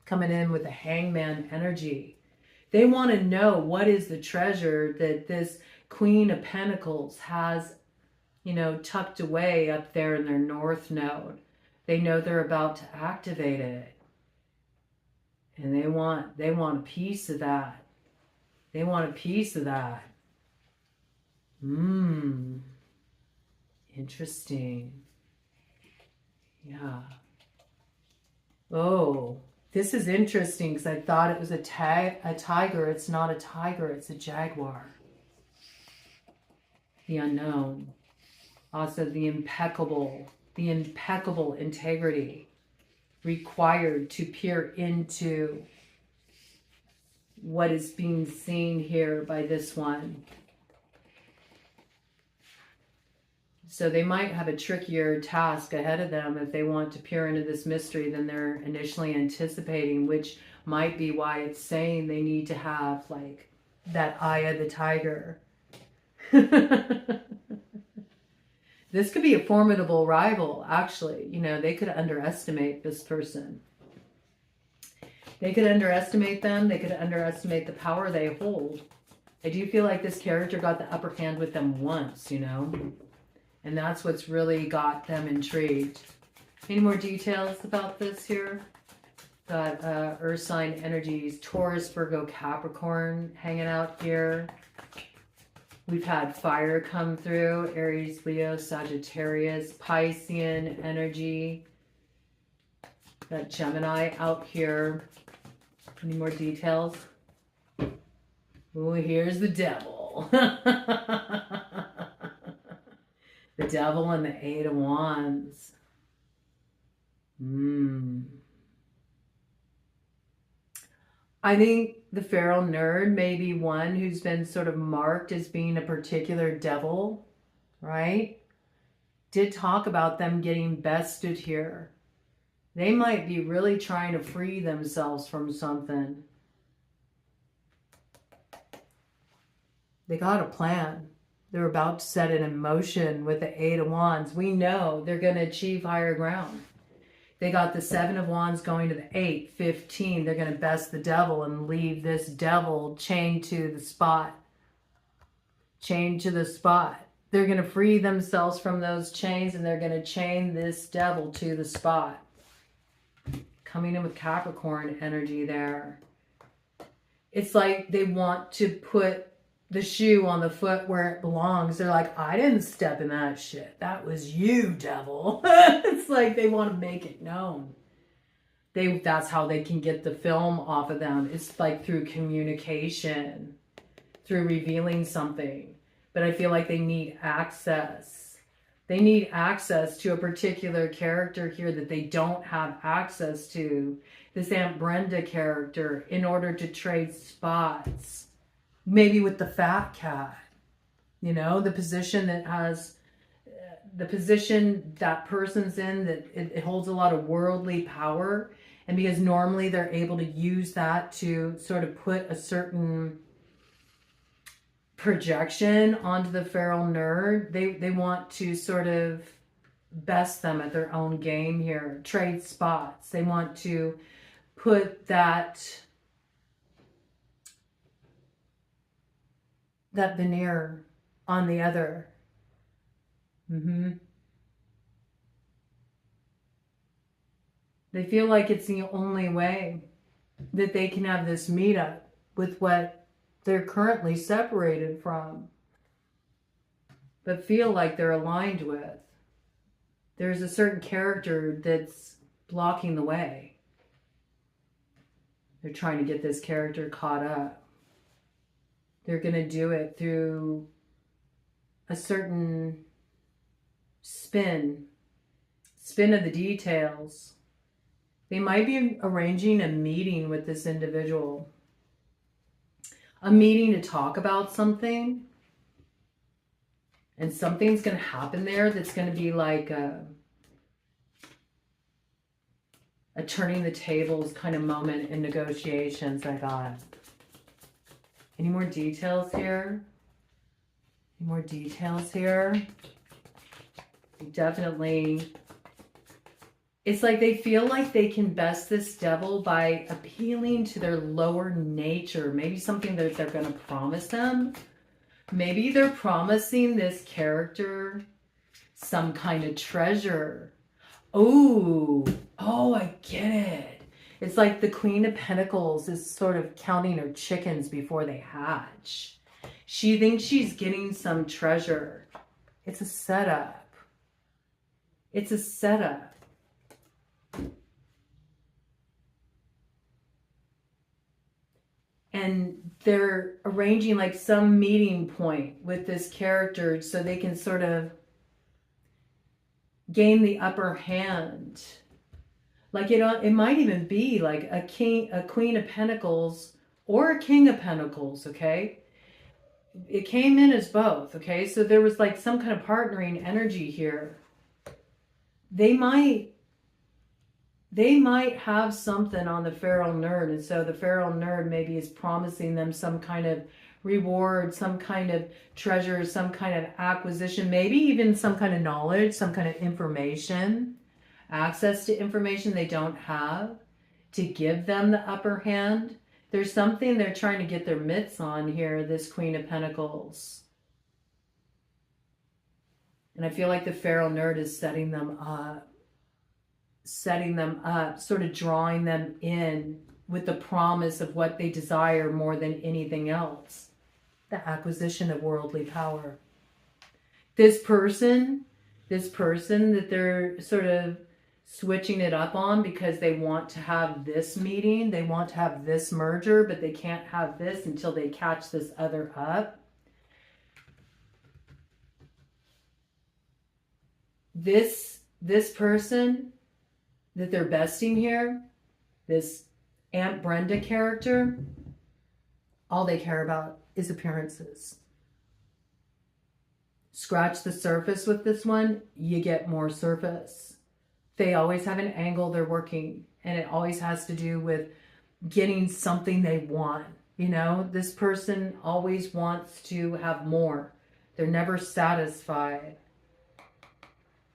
Coming in with the Hangman energy. They want to know what is the treasure that this Queen of Pentacles has, you know, tucked away up there in their north node. They know they're about to activate it. And they want a piece of that. They want a piece of that. Interesting. Yeah. Oh, this is interesting because I thought it was a tiger. It's not a tiger, it's a jaguar. The unknown. Also the impeccable integrity required to peer into what is being seen here by this one. So they might have a trickier task ahead of them if they want to peer into this mystery than they're initially anticipating, which might be why it's saying they need to have like that eye of the tiger. This could be a formidable rival, actually. You know, they could underestimate this person. They could underestimate them. They could underestimate the power they hold. I do feel like this character got the upper hand with them once, you know. And that's what's really got them intrigued. Any more details about this here? Got Earth sign energies, Taurus, Virgo, Capricorn hanging out here. We've had fire come through, Aries, Leo, Sagittarius, Piscean energy. Got Gemini out here. Any more details? Oh, here's the devil. The devil and the Eight of Wands. I think the feral nerd may be one who's been sort of marked as being a particular devil, right? Did talk about them getting bested here. They might be really trying to free themselves from something. They got a plan. They're about to set it in motion with the 8 of Wands. We know they're going to achieve higher ground. They got the 7 of Wands going to the 8, 15. They're going to best the devil and leave this devil chained to the spot. Chained to the spot. They're going to free themselves from those chains, and they're going to chain this devil to the spot. Coming in with Capricorn energy there. It's like they want to put the shoe on the foot where it belongs. They're like, I didn't step in that shit. That was you, devil. It's like they want to make it known. That's how they can get the film off of them. It's like through communication, through revealing something. But I feel like they need access. They need access to a particular character here that they don't have access to. This Aunt Brenda character, in order to trade spots. Maybe with the fat cat, you know, the position that has, the position that person's in, that it holds a lot of worldly power. And because normally they're able to use that to sort of put a certain projection onto the feral nerd, they want to sort of best them at their own game here, trade spots. They want to put that veneer on the other. They feel like it's the only way that they can have this meetup with what they're currently separated from, but feel like they're aligned with. There's a certain character that's blocking the way. They're trying to get this character caught up. They're going to do it through a certain spin of the details. They might be arranging a meeting with this individual. A meeting to talk about something. And something's going to happen there that's going to be like a turning the tables kind of moment in negotiations, I got. Any more details here? Any more details here? Definitely. It's like they feel like they can best this devil by appealing to their lower nature. Maybe something that they're going to promise them. Maybe they're promising this character some kind of treasure. Oh, I get it. It's like the Queen of Pentacles is sort of counting her chickens before they hatch. She thinks she's getting some treasure. It's a setup. It's a setup. And they're arranging like some meeting point with this character so they can sort of gain the upper hand. Like it might even be like a Queen of Pentacles or a King of Pentacles, okay? It came in as both, okay? So there was like some kind of partnering energy here. They might have something on the feral nerd, and so the feral nerd maybe is promising them some kind of reward, some kind of treasure, some kind of acquisition, maybe even some kind of knowledge, some kind of information, access to information they don't have to give them the upper hand. There's something they're trying to get their mitts on here, this Queen of Pentacles. And I feel like the feral nerd is setting them up, sort of drawing them in with the promise of what they desire more than anything else. The acquisition of worldly power. This person that they're sort of switching it up on because they want to have this meeting, they want to have this merger, but they can't have this until they catch this other up. This person that they're besting here, this Aunt Brenda character, all they care about is appearances. Scratch the surface with this one, you get more surface. They always have an angle they're working, and it always has to do with getting something they want. You know, this person always wants to have more. They're never satisfied.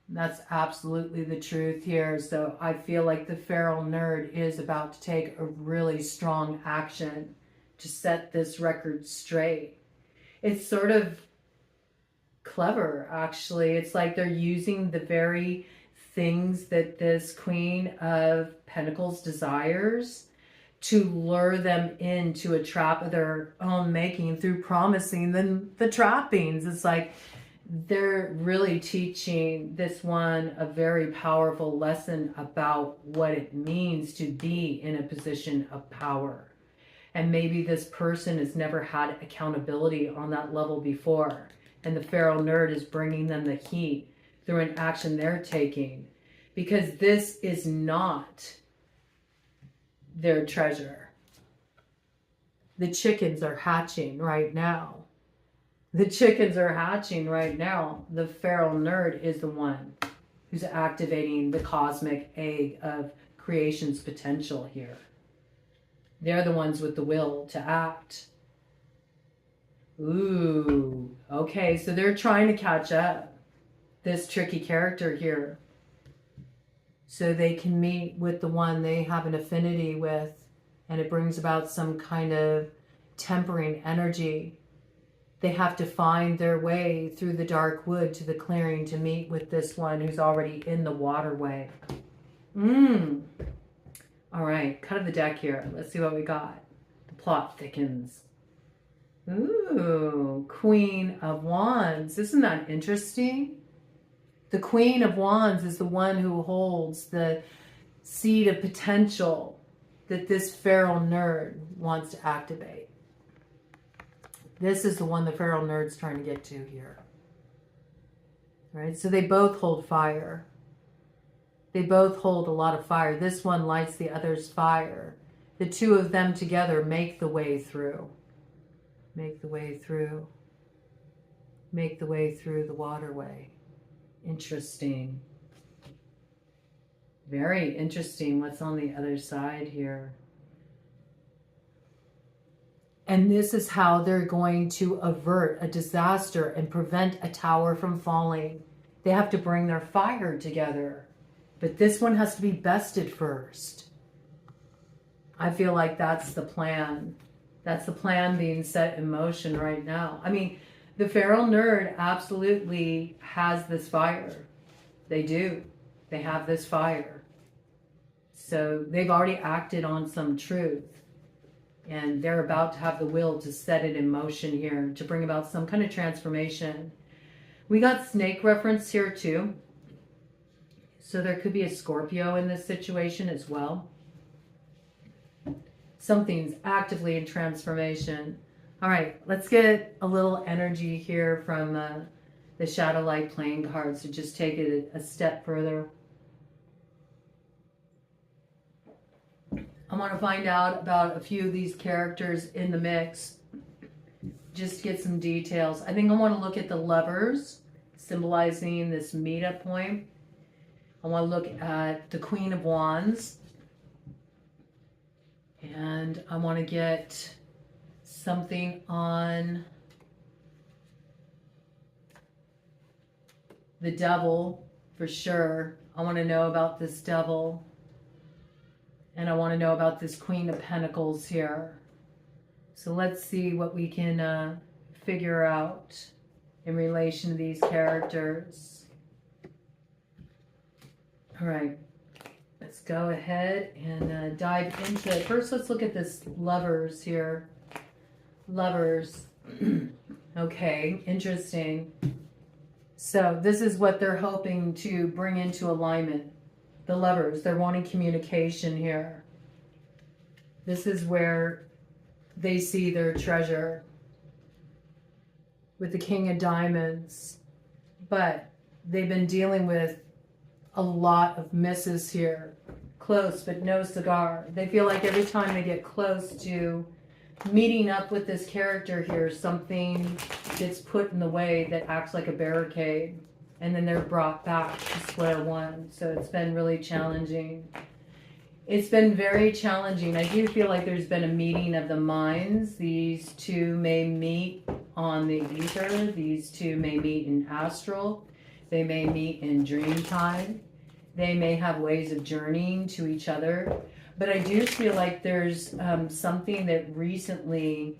That's absolutely the truth here. So I feel like the feral nerd is about to take a really strong action to set this record straight. It's sort of clever, actually. It's like they're using the very things that this Queen of Pentacles desires to lure them into a trap of their own making through promising them the trappings. It's like they're really teaching this one a very powerful lesson about what it means to be in a position of power. And maybe this person has never had accountability on that level before. And the feral nerd is bringing them the heat through an action they're taking. Because this is not their treasure. The chickens are hatching right now. The chickens are hatching right now. The feral nerd is the one who's activating the cosmic egg of creation's potential here. They're the ones with the will to act. Ooh, okay, so they're trying to catch up, this tricky character here, so they can meet with the one they have an affinity with, and it brings about some kind of tempering energy. They have to find their way through the dark wood to the clearing to meet with this one who's already in the waterway. All right, cut of the deck here. Let's see what we got. The plot thickens. Ooh, Queen of Wands. Isn't that interesting? The Queen of Wands is the one who holds the seed of potential that this feral nerd wants to activate. This is the one the feral nerd's trying to get to here. Right? So they both hold fire. They both hold a lot of fire. This one lights the other's fire. The two of them together make the way through. Make the way through. Make the way through the waterway. Interesting. Very interesting what's on the other side here. And this is how they're going to avert a disaster and prevent a tower from falling. They have to bring their fire together. But this one has to be bested first. I feel like that's the plan. That's the plan being set in motion right now. I mean, the feral nerd absolutely has this fire. They do. They have this fire. So they've already acted on some truth. And they're about to have the will to set it in motion here to bring about some kind of transformation. We got snake reference here too. So there could be a Scorpio in this situation as well. Something's actively in transformation. All right, let's get a little energy here from the Shadow Light playing cards to just take it a step further. I want to find out about a few of these characters in the mix. Just get some details. I think I want to look at the Lovers, symbolizing this meetup point. I want to look at the Queen of Wands. And I want to get something on the Devil for sure. I want to know about this Devil. And I want to know about this Queen of Pentacles here. So let's see what we can figure out in relation to these characters. All right. Let's go ahead and dive into it. First, let's look at this Lovers here. Lovers. Okay, interesting. So this is what they're hoping to bring into alignment. The Lovers, they're wanting communication here. This is where they see their treasure with the King of Diamonds. But they've been dealing with a lot of misses here. Close, but no cigar. They feel like every time they get close to meeting up with this character here, something gets put in the way that acts like a barricade. And then they're brought back to square one. So it's been really challenging. It's been very challenging. I do feel like there's been a meeting of the minds. These two may meet on the ether. These two may meet in astral. They may meet in dream time. They may have ways of journeying to each other. But I do feel like there's something that recently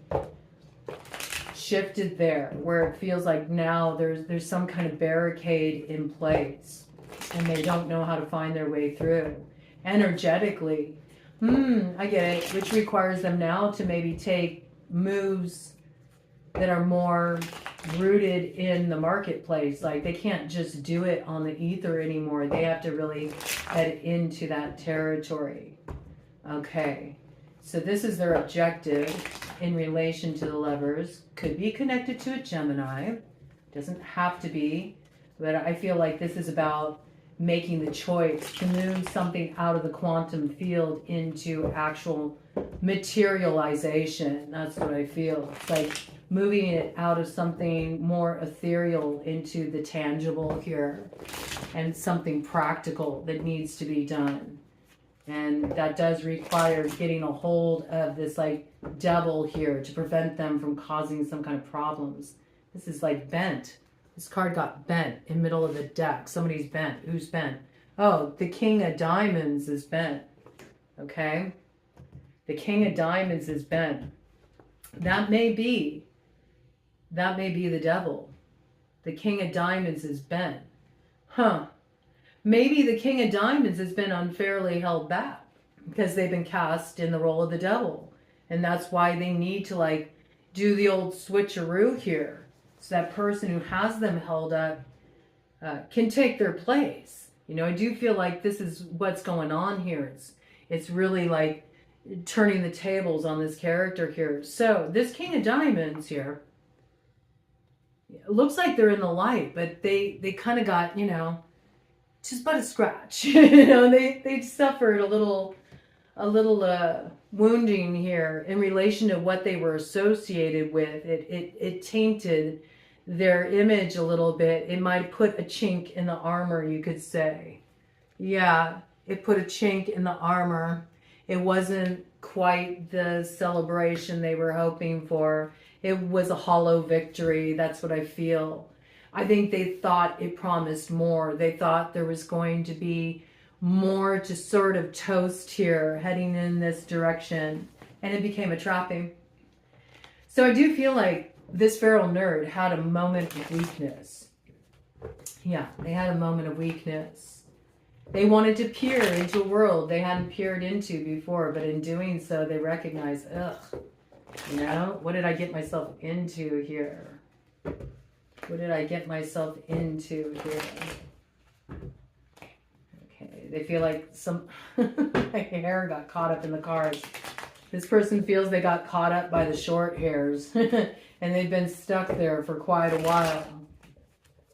shifted there, where it feels like now there's some kind of barricade in place, and they don't know how to find their way through. Energetically, I get it, which requires them now to maybe take moves that are more rooted in the marketplace. Like they can't just do it on the ether anymore. They have to really head into that territory. Okay, so this is their objective in relation to the lovers. Could be connected to a Gemini, doesn't have to be, but I feel like this is about making the choice to move something out of the quantum field into actual materialization. That's what I feel. It's like moving it out of something more ethereal into the tangible here, and something practical that needs to be done. And that does require getting a hold of this like devil here to prevent them from causing some kind of problems. This is like bent. This card got bent in the middle of the deck. Somebody's bent. Who's bent? Oh, the King of Diamonds is bent. Okay? The King of Diamonds is bent. That may be the devil. The King of Diamonds is bent. Huh. Maybe the King of Diamonds has been unfairly held back because they've been cast in the role of the devil. And that's why they need to like do the old switcheroo here. So that person who has them held up can take their place. You know, I do feel like this is what's going on here. It's really like turning the tables on this character here. So this King of Diamonds here, it looks like they're in the light, but they kind of got, you know, just but a scratch. You know, they suffered a little wounding here in relation to what they were associated with. It tainted their image a little bit. It might put a chink in the armor, you could say. Yeah, it put a chink in the armor. It wasn't quite the celebration they were hoping for. It was a hollow victory. That's what I feel. I think they thought it promised more. They thought there was going to be more to sort of toast here, heading in this direction. And it became a trapping. So I do feel like this feral nerd had a moment of weakness. Yeah, they had a moment of weakness. They wanted to peer into a world they hadn't peered into before, but in doing so, they recognized, ugh, you know, what did I get myself into here? What did I get myself into here? Okay, they feel like some hair got caught up in the cards. This person feels they got caught up by the short hairs and they've been stuck there for quite a while.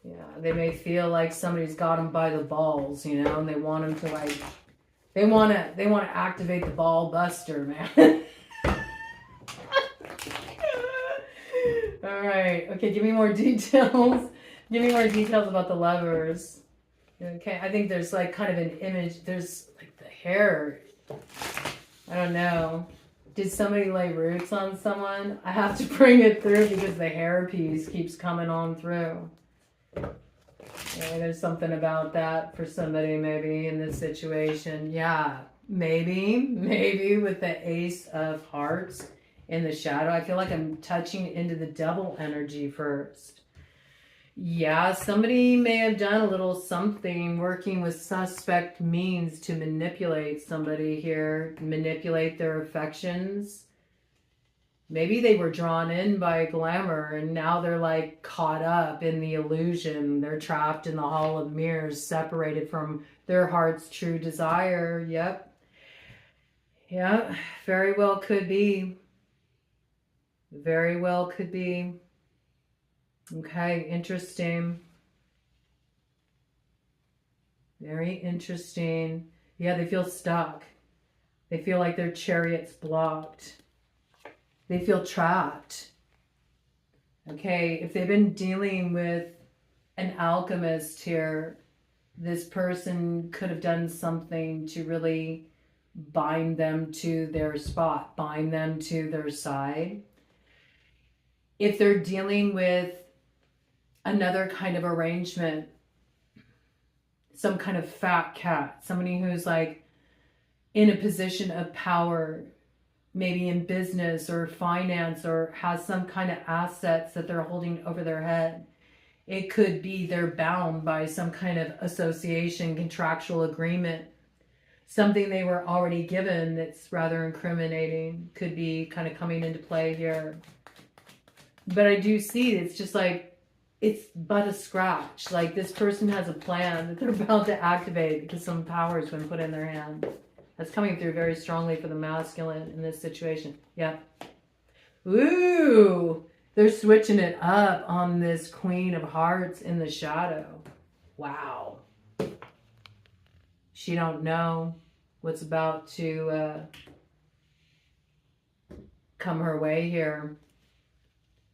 Yeah, they may feel like somebody's got them by the balls, you know, and they want them to like, they want to activate the ball buster, man. All right. Okay, give me more details. Give me more details about the lovers. Okay, I think there's like kind of an image. There's like the hair. I don't know. Did somebody lay roots on someone? I have to bring it through because the hair piece keeps coming on through. Yeah, there's something about that for somebody maybe in this situation. Yeah, maybe with the Ace of Hearts in the shadow. I feel like I'm touching into the devil energy first. Yeah, somebody may have done a little something working with suspect means to manipulate somebody here, manipulate their affections. Maybe they were drawn in by glamour and now they're like caught up in the illusion. They're trapped in the hall of mirrors, separated from their heart's true desire. Yep. Yeah, very well could be. Very well could be. Okay, interesting. Very interesting. Yeah, they feel stuck. They feel like their chariot's blocked. They feel trapped. Okay, if they've been dealing with an alchemist here, this person could have done something to really bind them to their spot, bind them to their side. If they're dealing with another kind of arrangement, some kind of fat cat, somebody who's like in a position of power, maybe in business or finance, or has some kind of assets that they're holding over their head. It could be they're bound by some kind of association, contractual agreement, something they were already given that's rather incriminating, could be kind of coming into play here. But I do see it's just like, it's but a scratch. Like this person has a plan that they're about to activate because some power has been put in their hand. That's coming through very strongly for the masculine in this situation. Yep. Ooh, they're switching it up on this Queen of Hearts in the shadow. Wow. She don't know what's about to come her way here.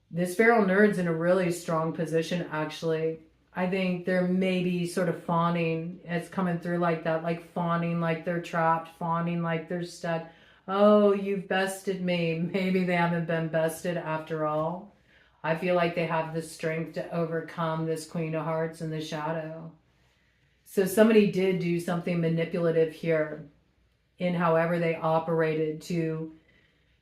This feral nerd's in a really strong position, actually. I think they're maybe sort of fawning. It's coming through like that, like fawning like they're trapped, fawning like they're stuck. Oh, you've bested me. Maybe they haven't been bested after all. I feel like they have the strength to overcome this Queen of Hearts in the shadow. So somebody did do something manipulative here in however they operated to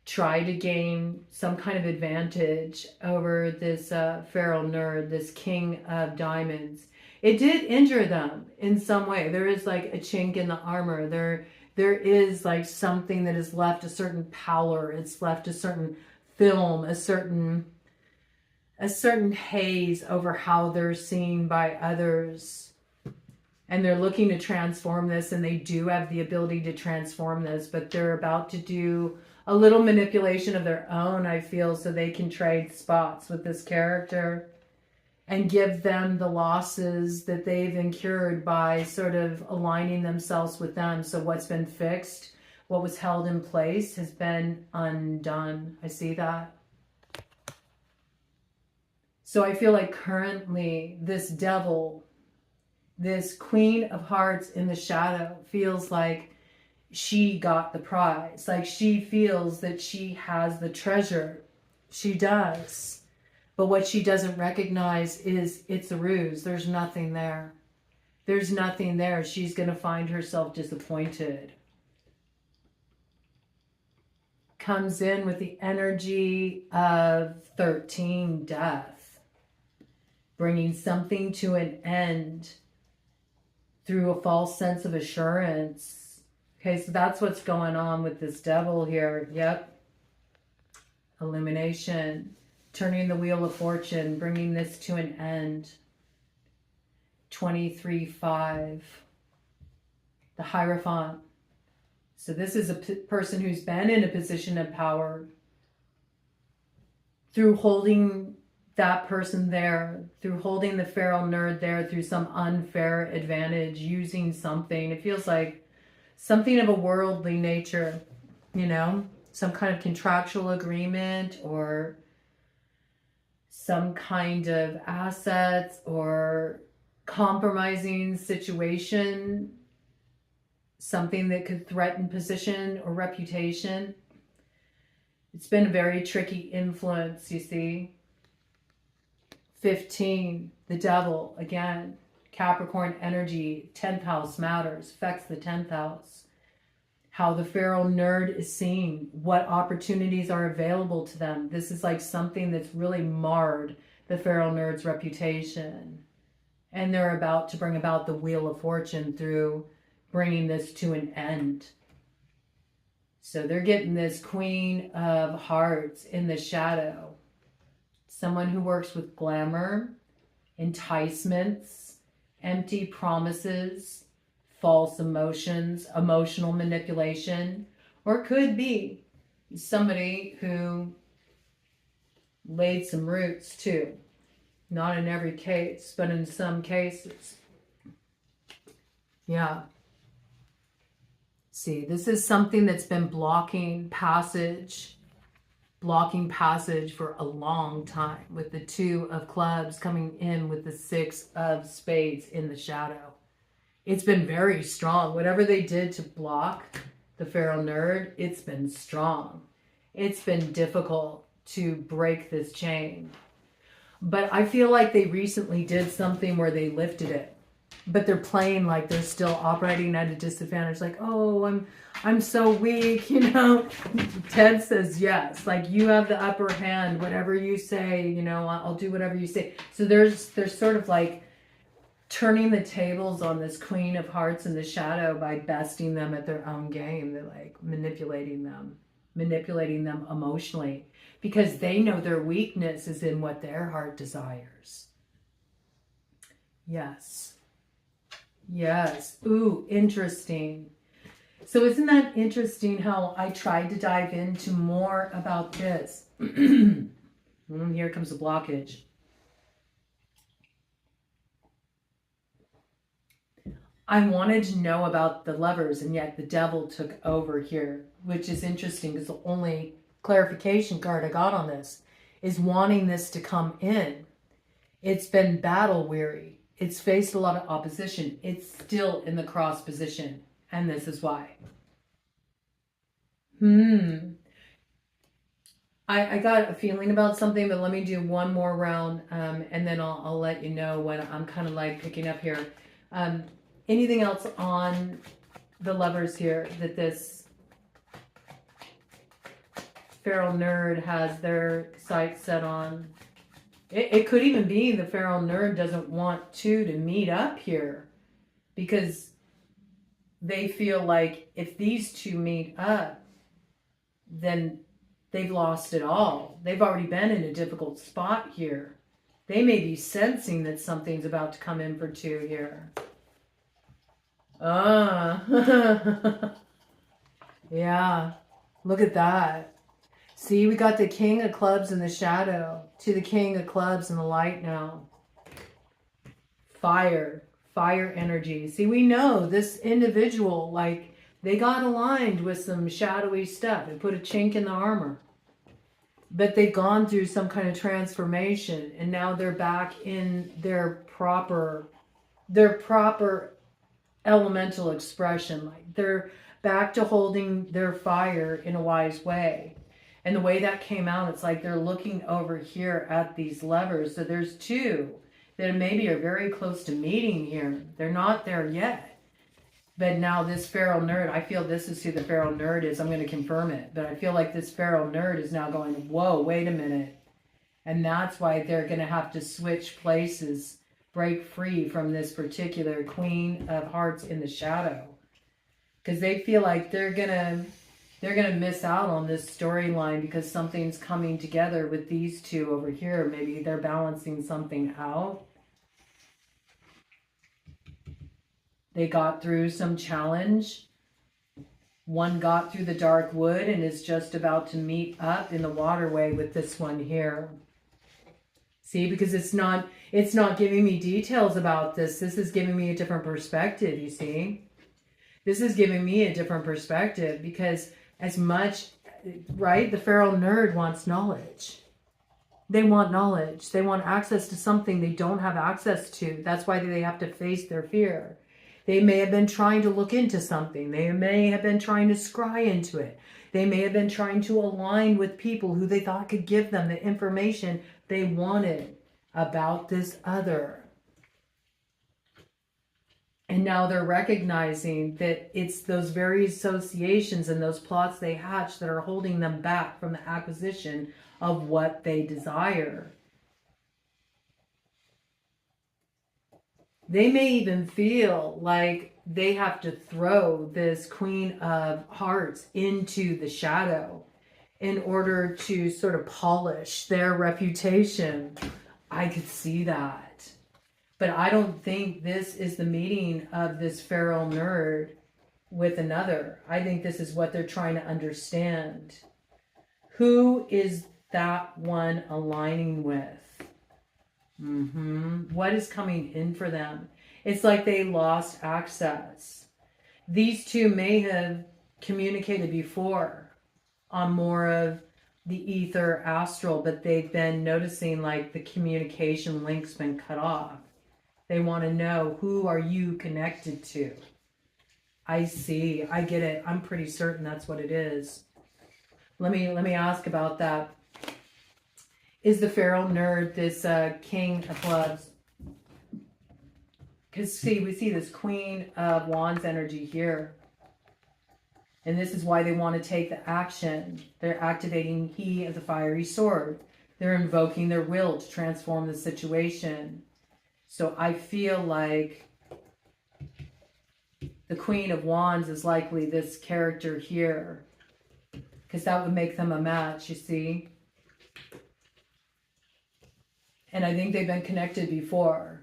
try to gain some kind of advantage over this feral nerd, this King of Diamonds. It did injure them in some way. There is like a chink in the armor. There is like something that has left a certain pallor. It's left a certain film, a certain haze over how they're seen by others. And they're looking to transform this, and they do have the ability to transform this, but they're about to do a little manipulation of their own, I feel, so they can trade spots with this character and give them the losses that they've incurred by sort of aligning themselves with them. So what's been fixed, what was held in place has been undone. I see that. So I feel like currently this devil, this Queen of Hearts in the shadow, feels like she got the prize. Like she feels that she has the treasure. She does. But what she doesn't recognize is it's a ruse. There's nothing there. There's nothing there. She's going to find herself disappointed. Comes in with the energy of 13, death. Bringing something to an end through a false sense of assurance. Okay, so that's what's going on with this devil here. Yep. Illumination. Turning the wheel of fortune. Bringing this to an end. 23-5. The Hierophant. So this is a person who's been in a position of power. Through holding that person there, through holding the feral nerd there, through some unfair advantage, using something. It feels like something of a worldly nature, you know, some kind of contractual agreement or some kind of assets or compromising situation, something that could threaten position or reputation. It's been a very tricky influence, you see. 15, the devil, again. Capricorn energy, 10th house matters, affects the 10th house. How the feral nerd is seen, what opportunities are available to them. This is like something that's really marred the feral nerd's reputation. And they're about to bring about the wheel of fortune through bringing this to an end. So they're getting this Queen of Hearts in the shadow. Someone who works with glamour, enticements, empty promises, false emotions, emotional manipulation, or could be somebody who laid some roots too. Not in every case, but in some cases. Yeah. See, this is something that's been blocking passage for a long time, with the 2 of clubs coming in with the 6 of spades in the shadow. It's been very strong. Whatever they did to block the feral nerd, it's been strong. It's been difficult to break this chain. But I feel like they recently did something where they lifted it. But they're playing like they're still operating at a disadvantage. Like, oh, I'm so weak, you know. Ted says yes. Like, you have the upper hand. Whatever you say, you know, I'll do whatever you say. So there's sort of like turning the tables on this Queen of Hearts in the shadow by besting them at their own game. They're like manipulating them emotionally, because they know their weakness is in what their heart desires. Yes. Yes. Ooh, interesting. So isn't that interesting how I tried to dive into more about this? Here comes the blockage. I wanted to know about the lovers, and yet the devil took over here, which is interesting because the only clarification card I got on this is wanting this to come in. It's been battle weary. It's faced a lot of opposition. It's still in the cross position, and this is why. I got a feeling about something, but let me do one more round, and then I'll let you know when I'm kind of like picking up here. Anything else on the lovers here that this feral nerd has their sights set on? It could even be the feral nerd doesn't want two to meet up here, because they feel like if these two meet up, then they've lost it all. They've already been in a difficult spot here. They may be sensing that something's about to come in for two here. Yeah, look at that. See, we got the King of Clubs in the shadow to the King of Clubs in the light now. Fire energy. See, we know this individual, like, they got aligned with some shadowy stuff. It put a chink in the armor. But they've gone through some kind of transformation, and now they're back in their proper elemental expression. Like, they're back to holding their fire in a wise way. And the way that came out, it's like they're looking over here at these lovers. So there's two that maybe are very close to meeting here. They're not there yet. But now this feral nerd, I feel this is who the feral nerd is. I'm going to confirm it. But I feel like this feral nerd is now going, whoa, wait a minute. And that's why they're going to have to switch places, break free from this particular Queen of Hearts in the shadow. Because they feel like they're gonna miss out on this storyline because something's coming together with these two over here. Maybe they're balancing something out. They got through some challenge. One got through the dark wood and is just about to meet up in the waterway with this one here. See, because it's not giving me details about this. This is giving me a different perspective, you see. This is giving me a different perspective because as much, right, the feral nerd wants knowledge. They want knowledge. They want access to something they don't have access to. That's why they have to face their fear. They may have been trying to look into something. They may have been trying to scry into it. They may have been trying to align with people who they thought could give them the information they wanted about this other. And now they're recognizing that it's those very associations and those plots they hatch that are holding them back from the acquisition of what they desire. They may even feel like they have to throw this Queen of Hearts into the shadow in order to sort of polish their reputation. I could see that. But I don't think this is the meeting of this feral nerd with another. I think this is what they're trying to understand. Who is that one aligning with? What is coming in for them? It's like they lost access. These two may have communicated before on more of the ether astral, but they've been noticing like the communication link's been cut off. They want to know, who are you connected to? I see. I get it. I'm pretty certain that's what it is. Let me ask about that. Is the Pharaoh nerd this King of Clubs? Because see, we see this Queen of Wands energy here. And this is why they want to take the action. They're activating He of the Fiery Sword. They're invoking their will to transform the situation. So I feel like the Queen of Wands is likely this character here. Because that would make them a match, you see. And I think they've been connected before.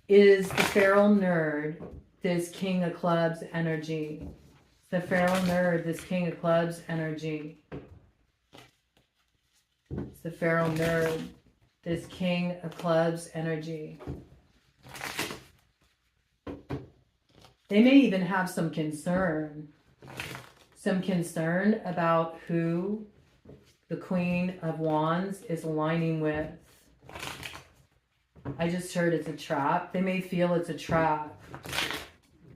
Is the Pharaoh nerd this King of Clubs energy? The Pharaoh nerd this King of Clubs energy? It's the Pharaoh nerd this King of Clubs energy? They may even have some concern about who the Queen of Wands is aligning with. I just heard it's a trap. They may feel it's a trap.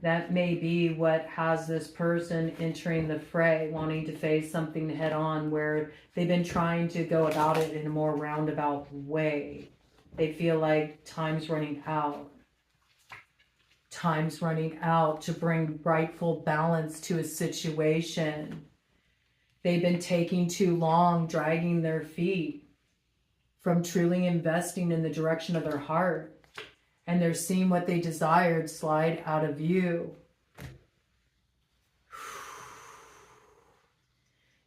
That may be what has this person entering the fray, wanting to face something head on, where they've been trying to go about it in a more roundabout way. They feel like time's running out. Time's running out to bring rightful balance to a situation. They've been taking too long, dragging their feet from truly investing in the direction of their heart. And they're seeing what they desired slide out of view.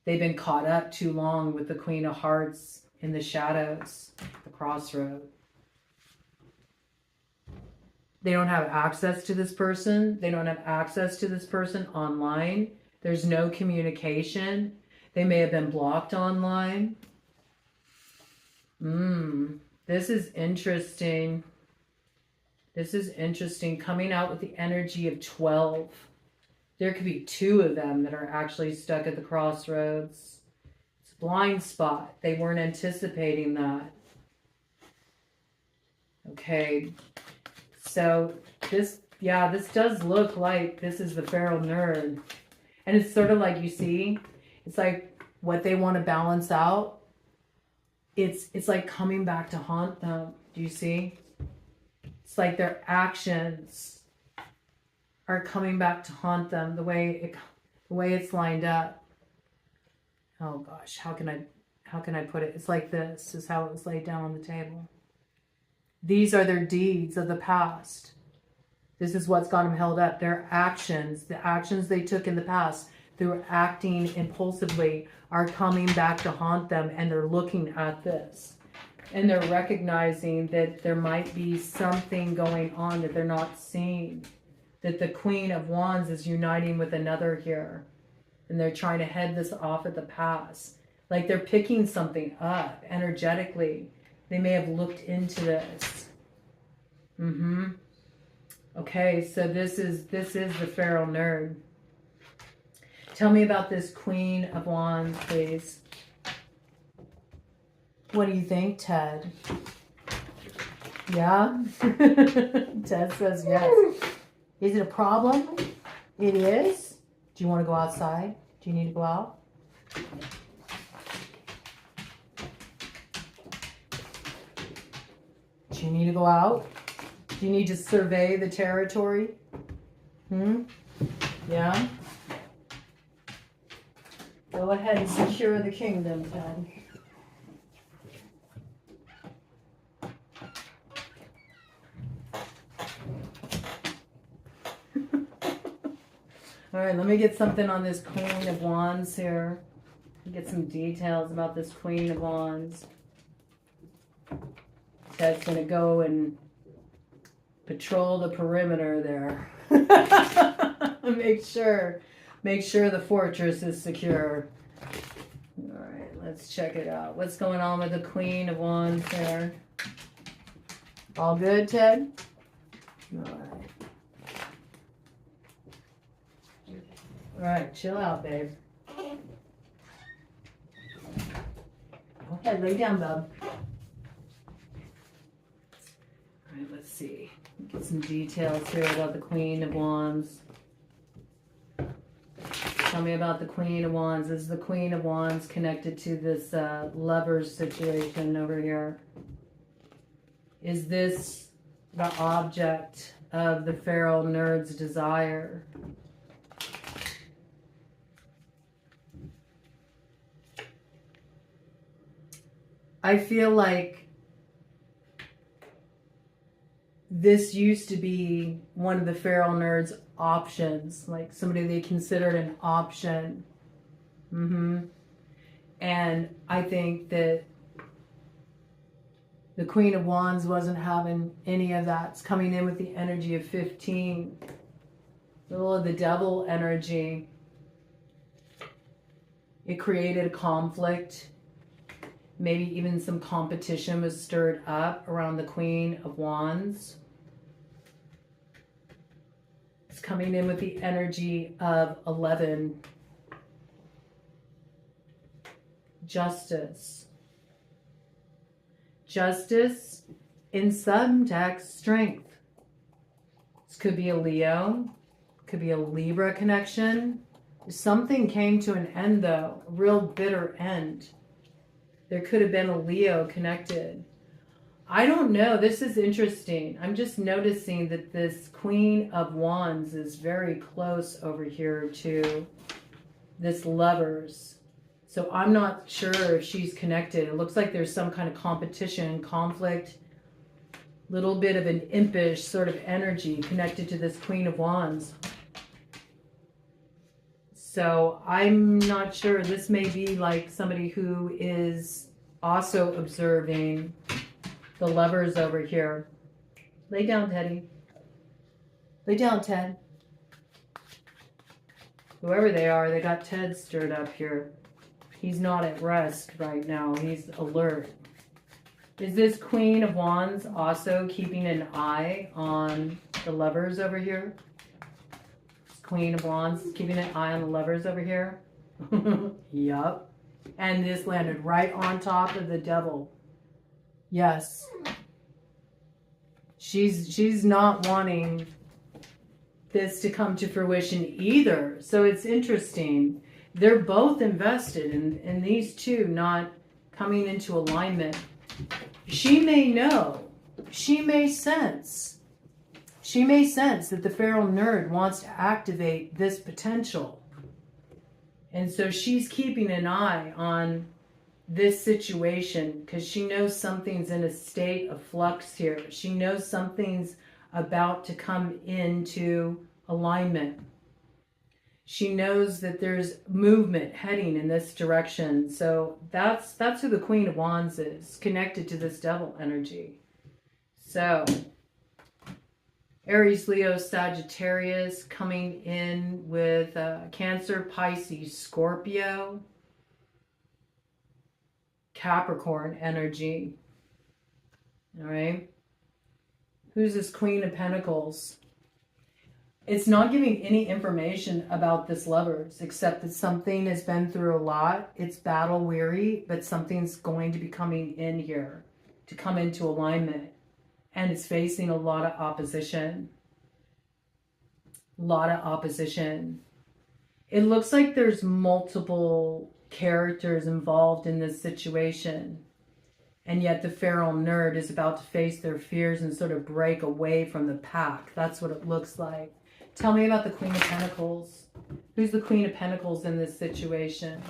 They've been caught up too long with the Queen of Hearts in the shadows, the crossroad. They don't have access to this person. They don't have access to this person online. There's no communication. They may have been blocked online. This is interesting. This is interesting. Coming out with the energy of 12. There could be two of them that are actually stuck at the crossroads. It's a blind spot. They weren't anticipating that. Okay. So this does look like this is the Pharaoh nerd. And it's sort of like, you see, it's like what they want to balance out. It's like coming back to haunt them. Do you see? It's like their actions are coming back to haunt them the way it's lined up. Oh gosh, how can I put it? It's like this is how it was laid down on the table. These are their deeds of the past. This is what's got them held up. Their actions, the actions they took in the past through acting impulsively, are coming back to haunt them, and they're looking at this. And they're recognizing that there might be something going on that they're not seeing. That the Queen of Wands is uniting with another here. And they're trying to head this off at the pass. Like they're picking something up energetically. They may have looked into this. Okay, so this is the Pharaoh nerd. Tell me about this Queen of Wands, please. What do you think, Ted? Yeah? Ted says yes. Is it a problem? It is? Do you want to go outside? Do you need to go out? Do you need to go out? Do you need to survey the territory? Yeah? Go ahead and secure the kingdom, Ted. All right, let me get something on this Queen of Wands here. Get some details about this Queen of Wands. Ted's going to go and patrol the perimeter there. Make sure the fortress is secure. All right, let's check it out. What's going on with the Queen of Wands there? All good, Ted? All right. All right, chill out, babe. Go ahead, lay down, bub. All right, let's see. Get some details here about the Queen of Wands. Tell me about the Queen of Wands. Is the Queen of Wands connected to this Lovers situation over here? Is this the object of the feral nerd's desire? I feel like this used to be one of the feral nerd's options, like somebody they considered an option. And I think that the Queen of Wands wasn't having any of that. It's coming in with the energy of 15. A little of the devil energy. It created a conflict. Maybe even some competition was stirred up around the Queen of Wands. It's coming in with the energy of 11. Justice. Justice, in subtext, strength. This could be a Leo, could be a Libra connection. Something came to an end though, a real bitter end. There could have been a Leo connected. I don't know, this is interesting. I'm just noticing that this Queen of Wands is very close over here to this Lovers. So I'm not sure if she's connected. It looks like there's some kind of competition, conflict, little bit of an impish sort of energy connected to this Queen of Wands. So I'm not sure. This may be like somebody who is also observing the Lovers over here. Lay down, Teddy. Lay down, Ted. Whoever they are, they got Ted stirred up here. He's not at rest right now. He's alert. Is this Queen of Wands also keeping an eye on the Lovers over here? This Queen of Wands is keeping an eye on the Lovers over here? Yup. And this landed right on top of the devil. Yes. She's not wanting this to come to fruition either. So it's interesting. They're both invested in these two not coming into alignment. She may know, she may sense that the feral nerd wants to activate this potential. And so she's keeping an eye on this situation because she knows something's in a state of flux here. She knows something's about to come into alignment. She knows that there's movement heading in this direction. So that's who the Queen of Wands is, connected to this devil energy. So Aries, Leo, Sagittarius coming in with Cancer, Pisces, Scorpio, Capricorn energy. All right. Who's this Queen of Pentacles? It's not giving any information about this Lovers, except that something has been through a lot. It's battle weary, but something's going to be coming in here to come into alignment. And it's facing a lot of opposition. A lot of opposition. It looks like there's multiple characters involved in this situation. And yet the feral nerd is about to face their fears and sort of break away from the pack. That's what it looks like. Tell me about the Queen of Pentacles. Who's the Queen of Pentacles in this situation?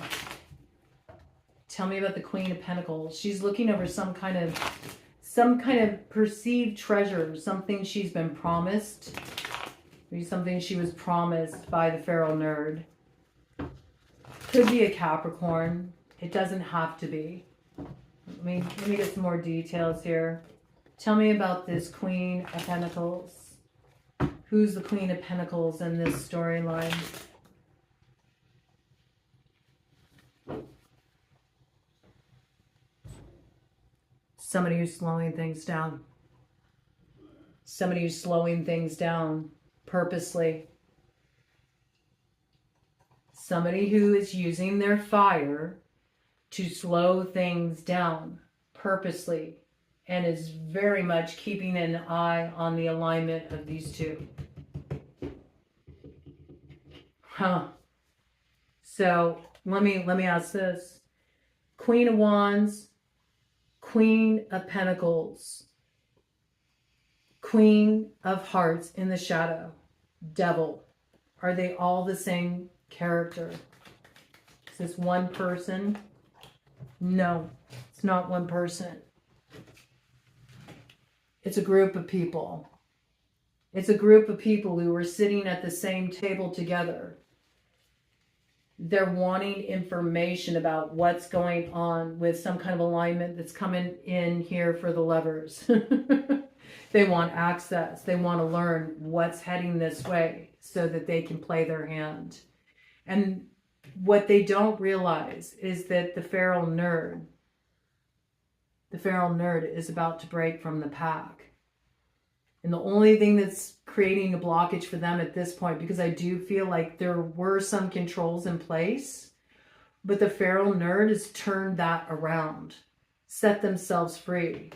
Tell me about the Queen of Pentacles. She's looking over some kind of perceived treasure, something she's been promised. Maybe something she was promised by the feral nerd. Could be a Capricorn. It doesn't have to be. Let me get some more details here. Tell me about this Queen of Pentacles. Who's the Queen of Pentacles in this storyline? Somebody who's slowing things down. Somebody who's slowing things down purposely. Somebody who is using their fire to slow things down purposely and is very much keeping an eye on the alignment of these two. So let me ask this. Queen of Wands, Queen of Pentacles, Queen of Hearts in the shadow, Devil. Are they all the same character? Is this one person? No, it's not one person. It's a group of people. It's a group of people who are sitting at the same table together. They're wanting information about what's going on with some kind of alignment that's coming in here for the Lovers. They want access. They want to learn what's heading this way so that they can play their hand. And what they don't realize is that the feral nerd is about to break from the pack. And the only thing that's creating a blockage for them at this point, because I do feel like there were some controls in place, but the feral nerd has turned that around, set themselves free.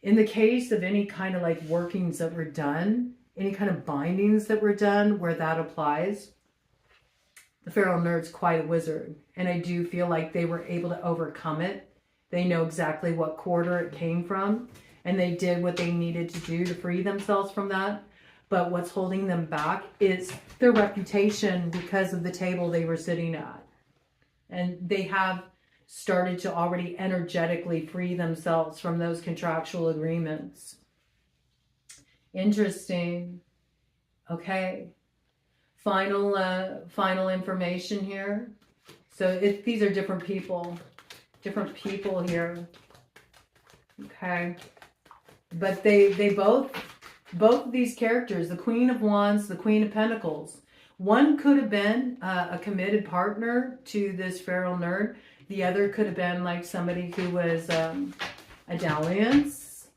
In the case of any kind of like workings that were done, any kind of bindings that were done where that applies, the feral nerd's quite a wizard. And I do feel like they were able to overcome it. They know exactly what quarter it came from, and they did what they needed to do to free themselves from that. But what's holding them back is their reputation because of the table they were sitting at. And they have started to already energetically free themselves from those contractual agreements. Interesting. Okay. Final information here. So these are different people here. Okay. But they both of these characters, the Queen of Wands, the Queen of Pentacles, one could have been a committed partner to this feral nerd. The other could have been like somebody who was a dalliance.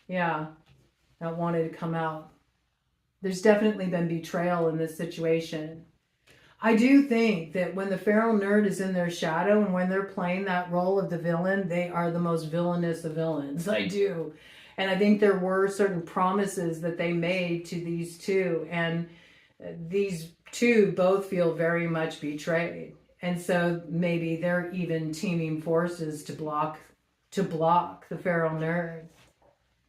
Yeah, that wanted to come out. There's definitely been betrayal in this situation. I do think that when the feral nerd is in their shadow and when they're playing that role of the villain, they are the most villainous of villains. I do. And I think there were certain promises that they made to these two. And these two both feel very much betrayed. And so maybe they're even teaming forces to block the feral nerd.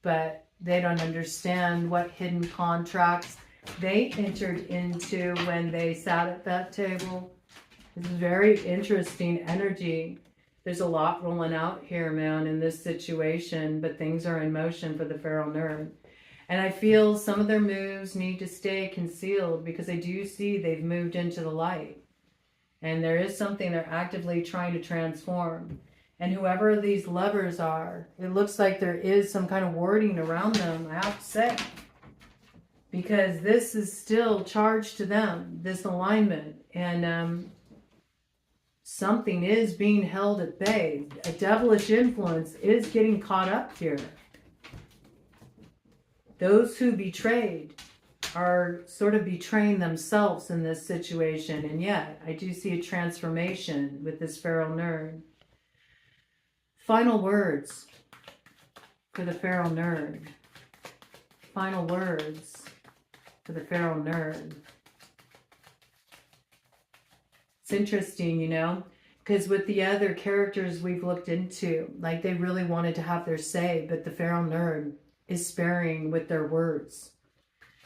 But they don't understand what hidden contracts they entered into when they sat at that table. It's very interesting energy. There's a lot rolling out here, man, in this situation, but things are in motion for the feral nerd. And I feel some of their moves need to stay concealed because I do see they've moved into the light. And there is something they're actively trying to transform. And whoever these lovers are, it looks like there is some kind of wording around them, I have to say. Because this is still charged to them, this alignment. And something is being held at bay. A devilish influence is getting caught up here. Those who betrayed are sort of betraying themselves in this situation. And yet, I do see a transformation with this feral nerd. Final words for the feral nerd. Final words for the feral nerd. It's interesting, you know, because with the other characters we've looked into, like they really wanted to have their say, but the feral nerd is sparing with their words.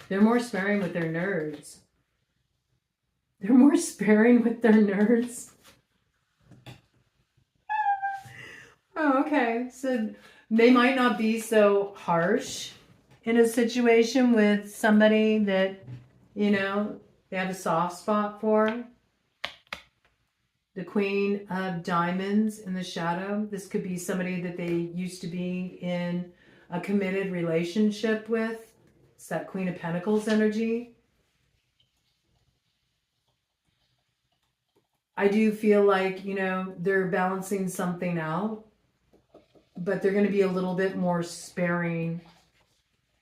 They're more sparing with their nerds. They're more sparing with their nerds. Oh, okay. So they might not be so harsh in a situation with somebody that, you know, they have a soft spot for. The Queen of Diamonds in the shadow. This could be somebody that they used to be in a committed relationship with. It's that Queen of Pentacles energy. I do feel like, you know, they're balancing something out, but they're going to be a little bit more sparing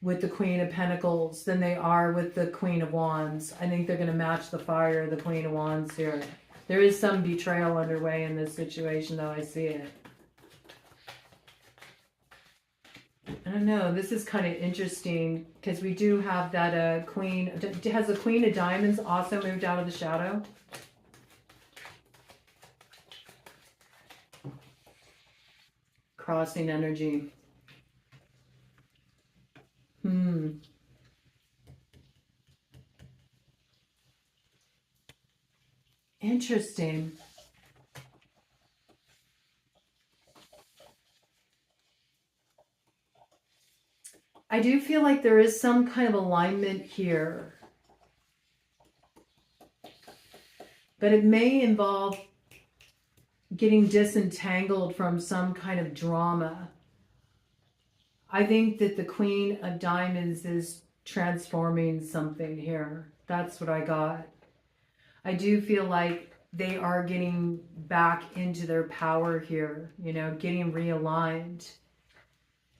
with the Queen of Pentacles than they are with the Queen of Wands. I think they're going to match the fire of the Queen of Wands here. There is some betrayal underway in this situation, though. I see it. don't know. This is kind of interesting because we do have that queen. Has the Queen of Diamonds also moved out of the shadow? Crossing energy. Interesting. I do feel like there is some kind of alignment here. But it may involve getting disentangled from some kind of drama. I think that the Queen of Diamonds is transforming something here. That's what I got. I do feel like they are getting back into their power here, you know, getting realigned.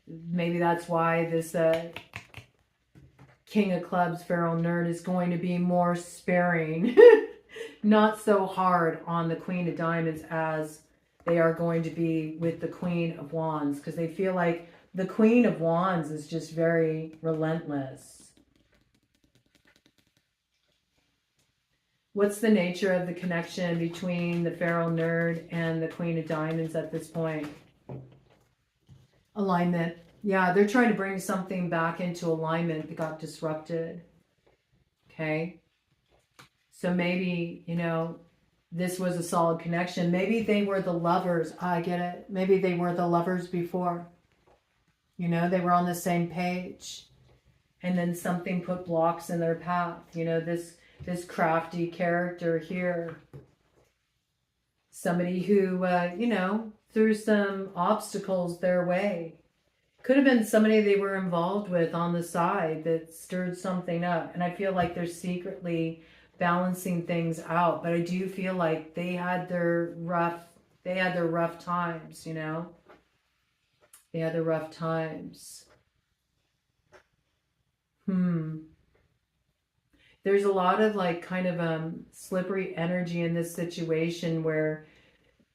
Maybe that's why this King of Clubs feral nerd is going to be more sparing. Not so hard on the Queen of Diamonds as they are going to be with the Queen of Wands, because they feel like the Queen of Wands is just very relentless. What's the nature of the connection between the feral nerd and the Queen of Diamonds at this point? Alignment. Yeah, they're trying to bring something back into alignment that got disrupted. Okay. So maybe, you know, this was a solid connection. Maybe they were the lovers. I get it. Maybe they were the lovers before. You know, they were on the same page. And then something put blocks in their path. You know, this crafty character here. Somebody who, you know, threw some obstacles their way. Could have been somebody they were involved with on the side that stirred something up. And I feel like they're secretly balancing things out. But I do feel like they had their rough times, you know. They had their rough times. There's a lot of like kind of slippery energy in this situation where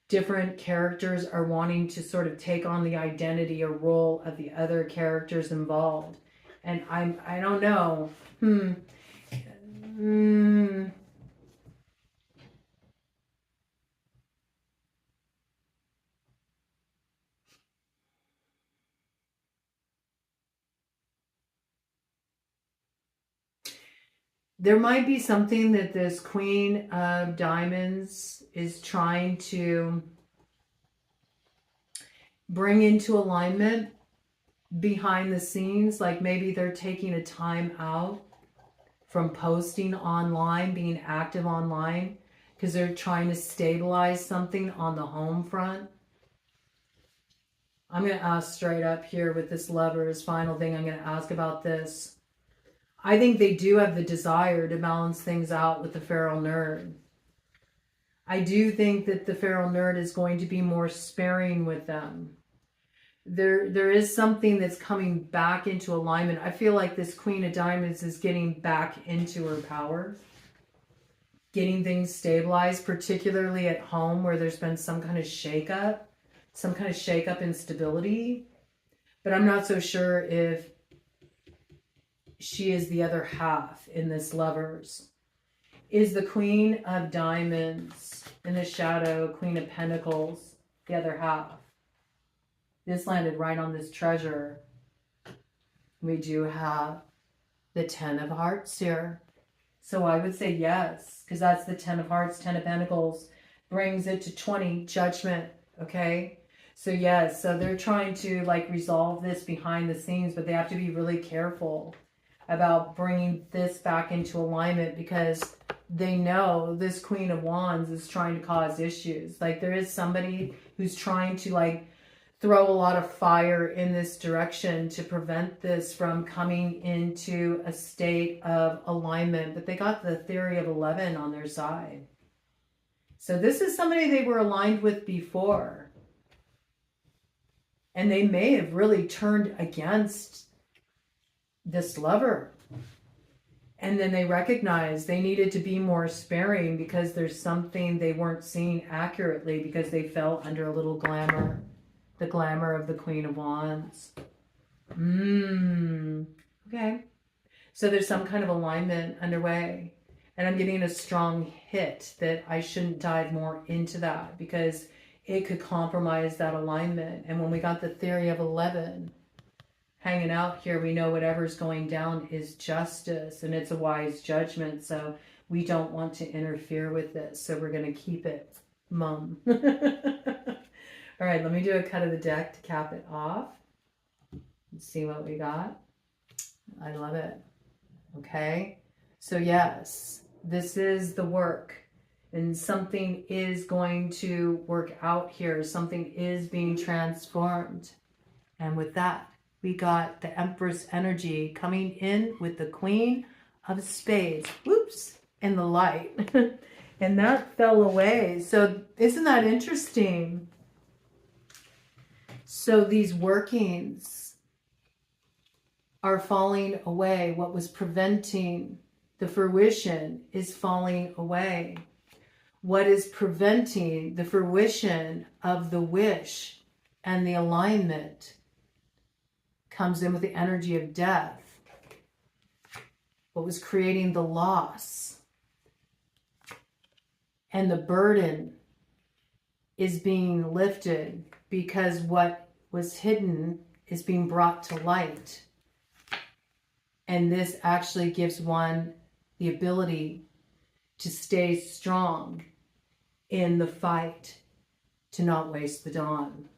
different characters are wanting to sort of take on the identity or role of the other characters involved. And I don't know. There might be something that this Queen of Diamonds is trying to bring into alignment behind the scenes. Like maybe they're taking a time out from posting online, being active online, because they're trying to stabilize something on the home front. I'm going to ask straight up here with this Lovers. Final thing I'm going to ask about this. I think they do have the desire to balance things out with the feral nerd. I do think that the feral nerd is going to be more sparing with them. There is something that's coming back into alignment. I feel like this Queen of Diamonds is getting back into her power. Getting things stabilized, particularly at home where there's been some kind of shakeup. Some kind of shakeup and stability. But I'm not so sure if she is the other half in this Lovers. Is the Queen of Diamonds in the shadow, Queen of Pentacles, the other half? This landed right on this treasure. We do have the 10 of Hearts here. So I would say yes, because that's the 10 of Hearts, 10 of Pentacles. Brings it to 20, Judgment, okay? So yes, so they're trying to like resolve this behind the scenes, but they have to be really careful about bringing this back into alignment because they know this Queen of Wands is trying to cause issues. Like there is somebody who's trying to like throw a lot of fire in this direction to prevent this from coming into a state of alignment. But they got the theory of 11 on their side. So this is somebody they were aligned with before. And they may have really turned against this lover. And then they recognized they needed to be more sparing because there's something they weren't seeing accurately because they fell under a little glamour. The glamour of the Queen of Wands. Okay. So there's some kind of alignment underway. And I'm getting a strong hit that I shouldn't dive more into that because it could compromise that alignment. And when we got the theory of 11 hanging out here, we know whatever's going down is justice and it's a wise judgment. So we don't want to interfere with this. So we're going to keep it mum. All right, let me do a cut of the deck to cap it off. Let's see what we got. I love it. Okay. So yes, this is the work. And something is going to work out here. Something is being transformed. And with that, we got the Empress energy coming in with the Queen of Spades. Whoops, in the light. And that fell away. So isn't that interesting? So these workings are falling away. What was preventing the fruition is falling away. What is preventing the fruition of the wish and the alignment comes in with the energy of death. What was creating the loss and the burden is being lifted because what was hidden is being brought to light. And this actually gives one the ability to stay strong in the fight, to not waste the dawn.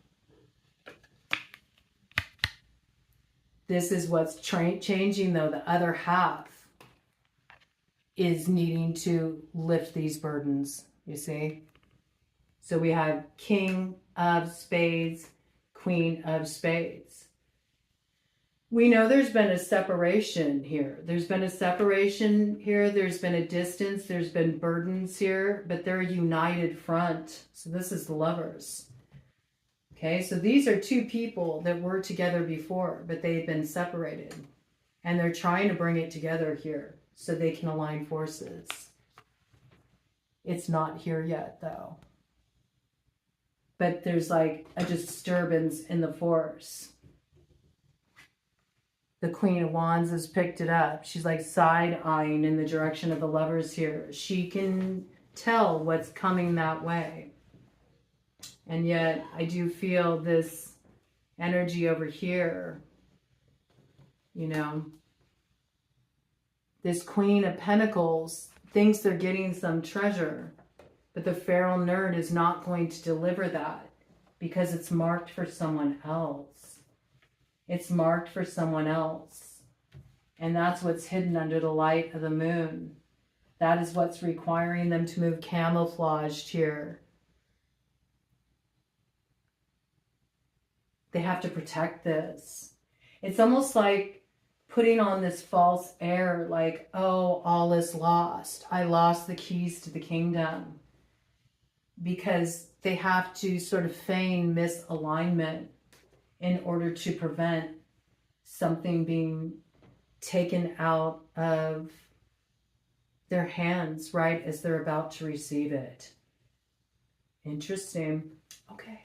This is what's changing, though. The other half is needing to lift these burdens, you see? So we have King of Spades, Queen of Spades. We know there's been a separation here. There's been a separation here. There's been a distance. There's been burdens here, but they're a united front. So this is the Lovers. Okay, so these are two people that were together before, but they've been separated. And they're trying to bring it together here so they can align forces. It's not here yet, though. But there's like a disturbance in the force. The Queen of Wands has picked it up. She's like side-eyeing in the direction of the Lovers here. She can tell what's coming that way. And yet I do feel this energy over here, you know. This Queen of Pentacles thinks they're getting some treasure, but the feral nerd is not going to deliver that because it's marked for someone else. It's marked for someone else. And that's what's hidden under the light of the moon. That is what's requiring them to move camouflaged here. They have to protect this. It's almost like putting on this false air, like, oh, all is lost. I lost the keys to the kingdom. Because they have to sort of feign misalignment in order to prevent something being taken out of their hands right as they're about to receive it. Interesting. Okay.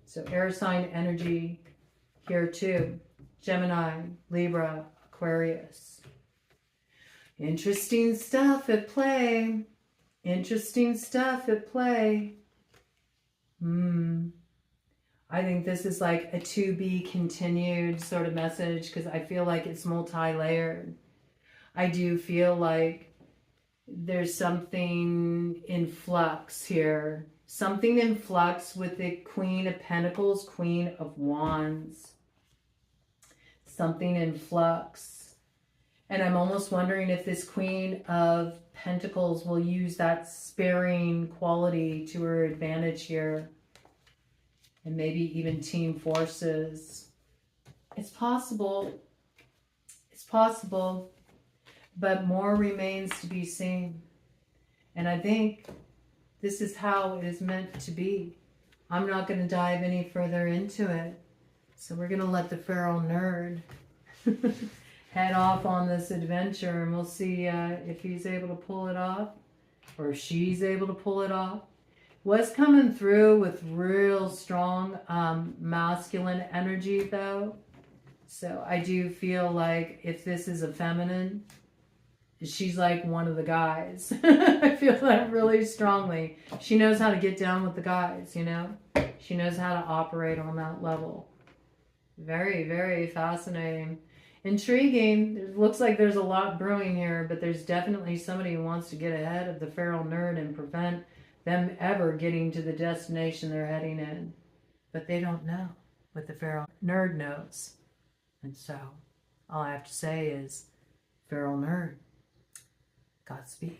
So air sign energy here too. Gemini, Libra, Aquarius. Interesting stuff at play. Interesting stuff at play. I think this is like a to be continued sort of message because I feel like it's multi-layered. I do feel like there's something in flux here. Something in flux with the Queen of Pentacles, Queen of Wands. Something in flux. And I'm almost wondering if this Queen of Pentacles will use that sparing quality to her advantage here. And maybe even team forces. It's possible. It's possible. But more remains to be seen. And I think this is how it is meant to be. I'm not going to dive any further into it. So we're going to let the feral nerd head off on this adventure. And we'll see if he's able to pull it off. Or she's able to pull it off. Was coming through with real strong masculine energy though. So I do feel like if this is a feminine, she's like one of the guys. I feel that really strongly. She knows how to get down with the guys, you know? She knows how to operate on that level. Very, very fascinating. Intriguing. It looks like there's a lot brewing here, but there's definitely somebody who wants to get ahead of the feral nerd and prevent them ever getting to the destination they're heading in. But they don't know what the feral nerd knows. And so all I have to say is, feral nerd, Godspeed.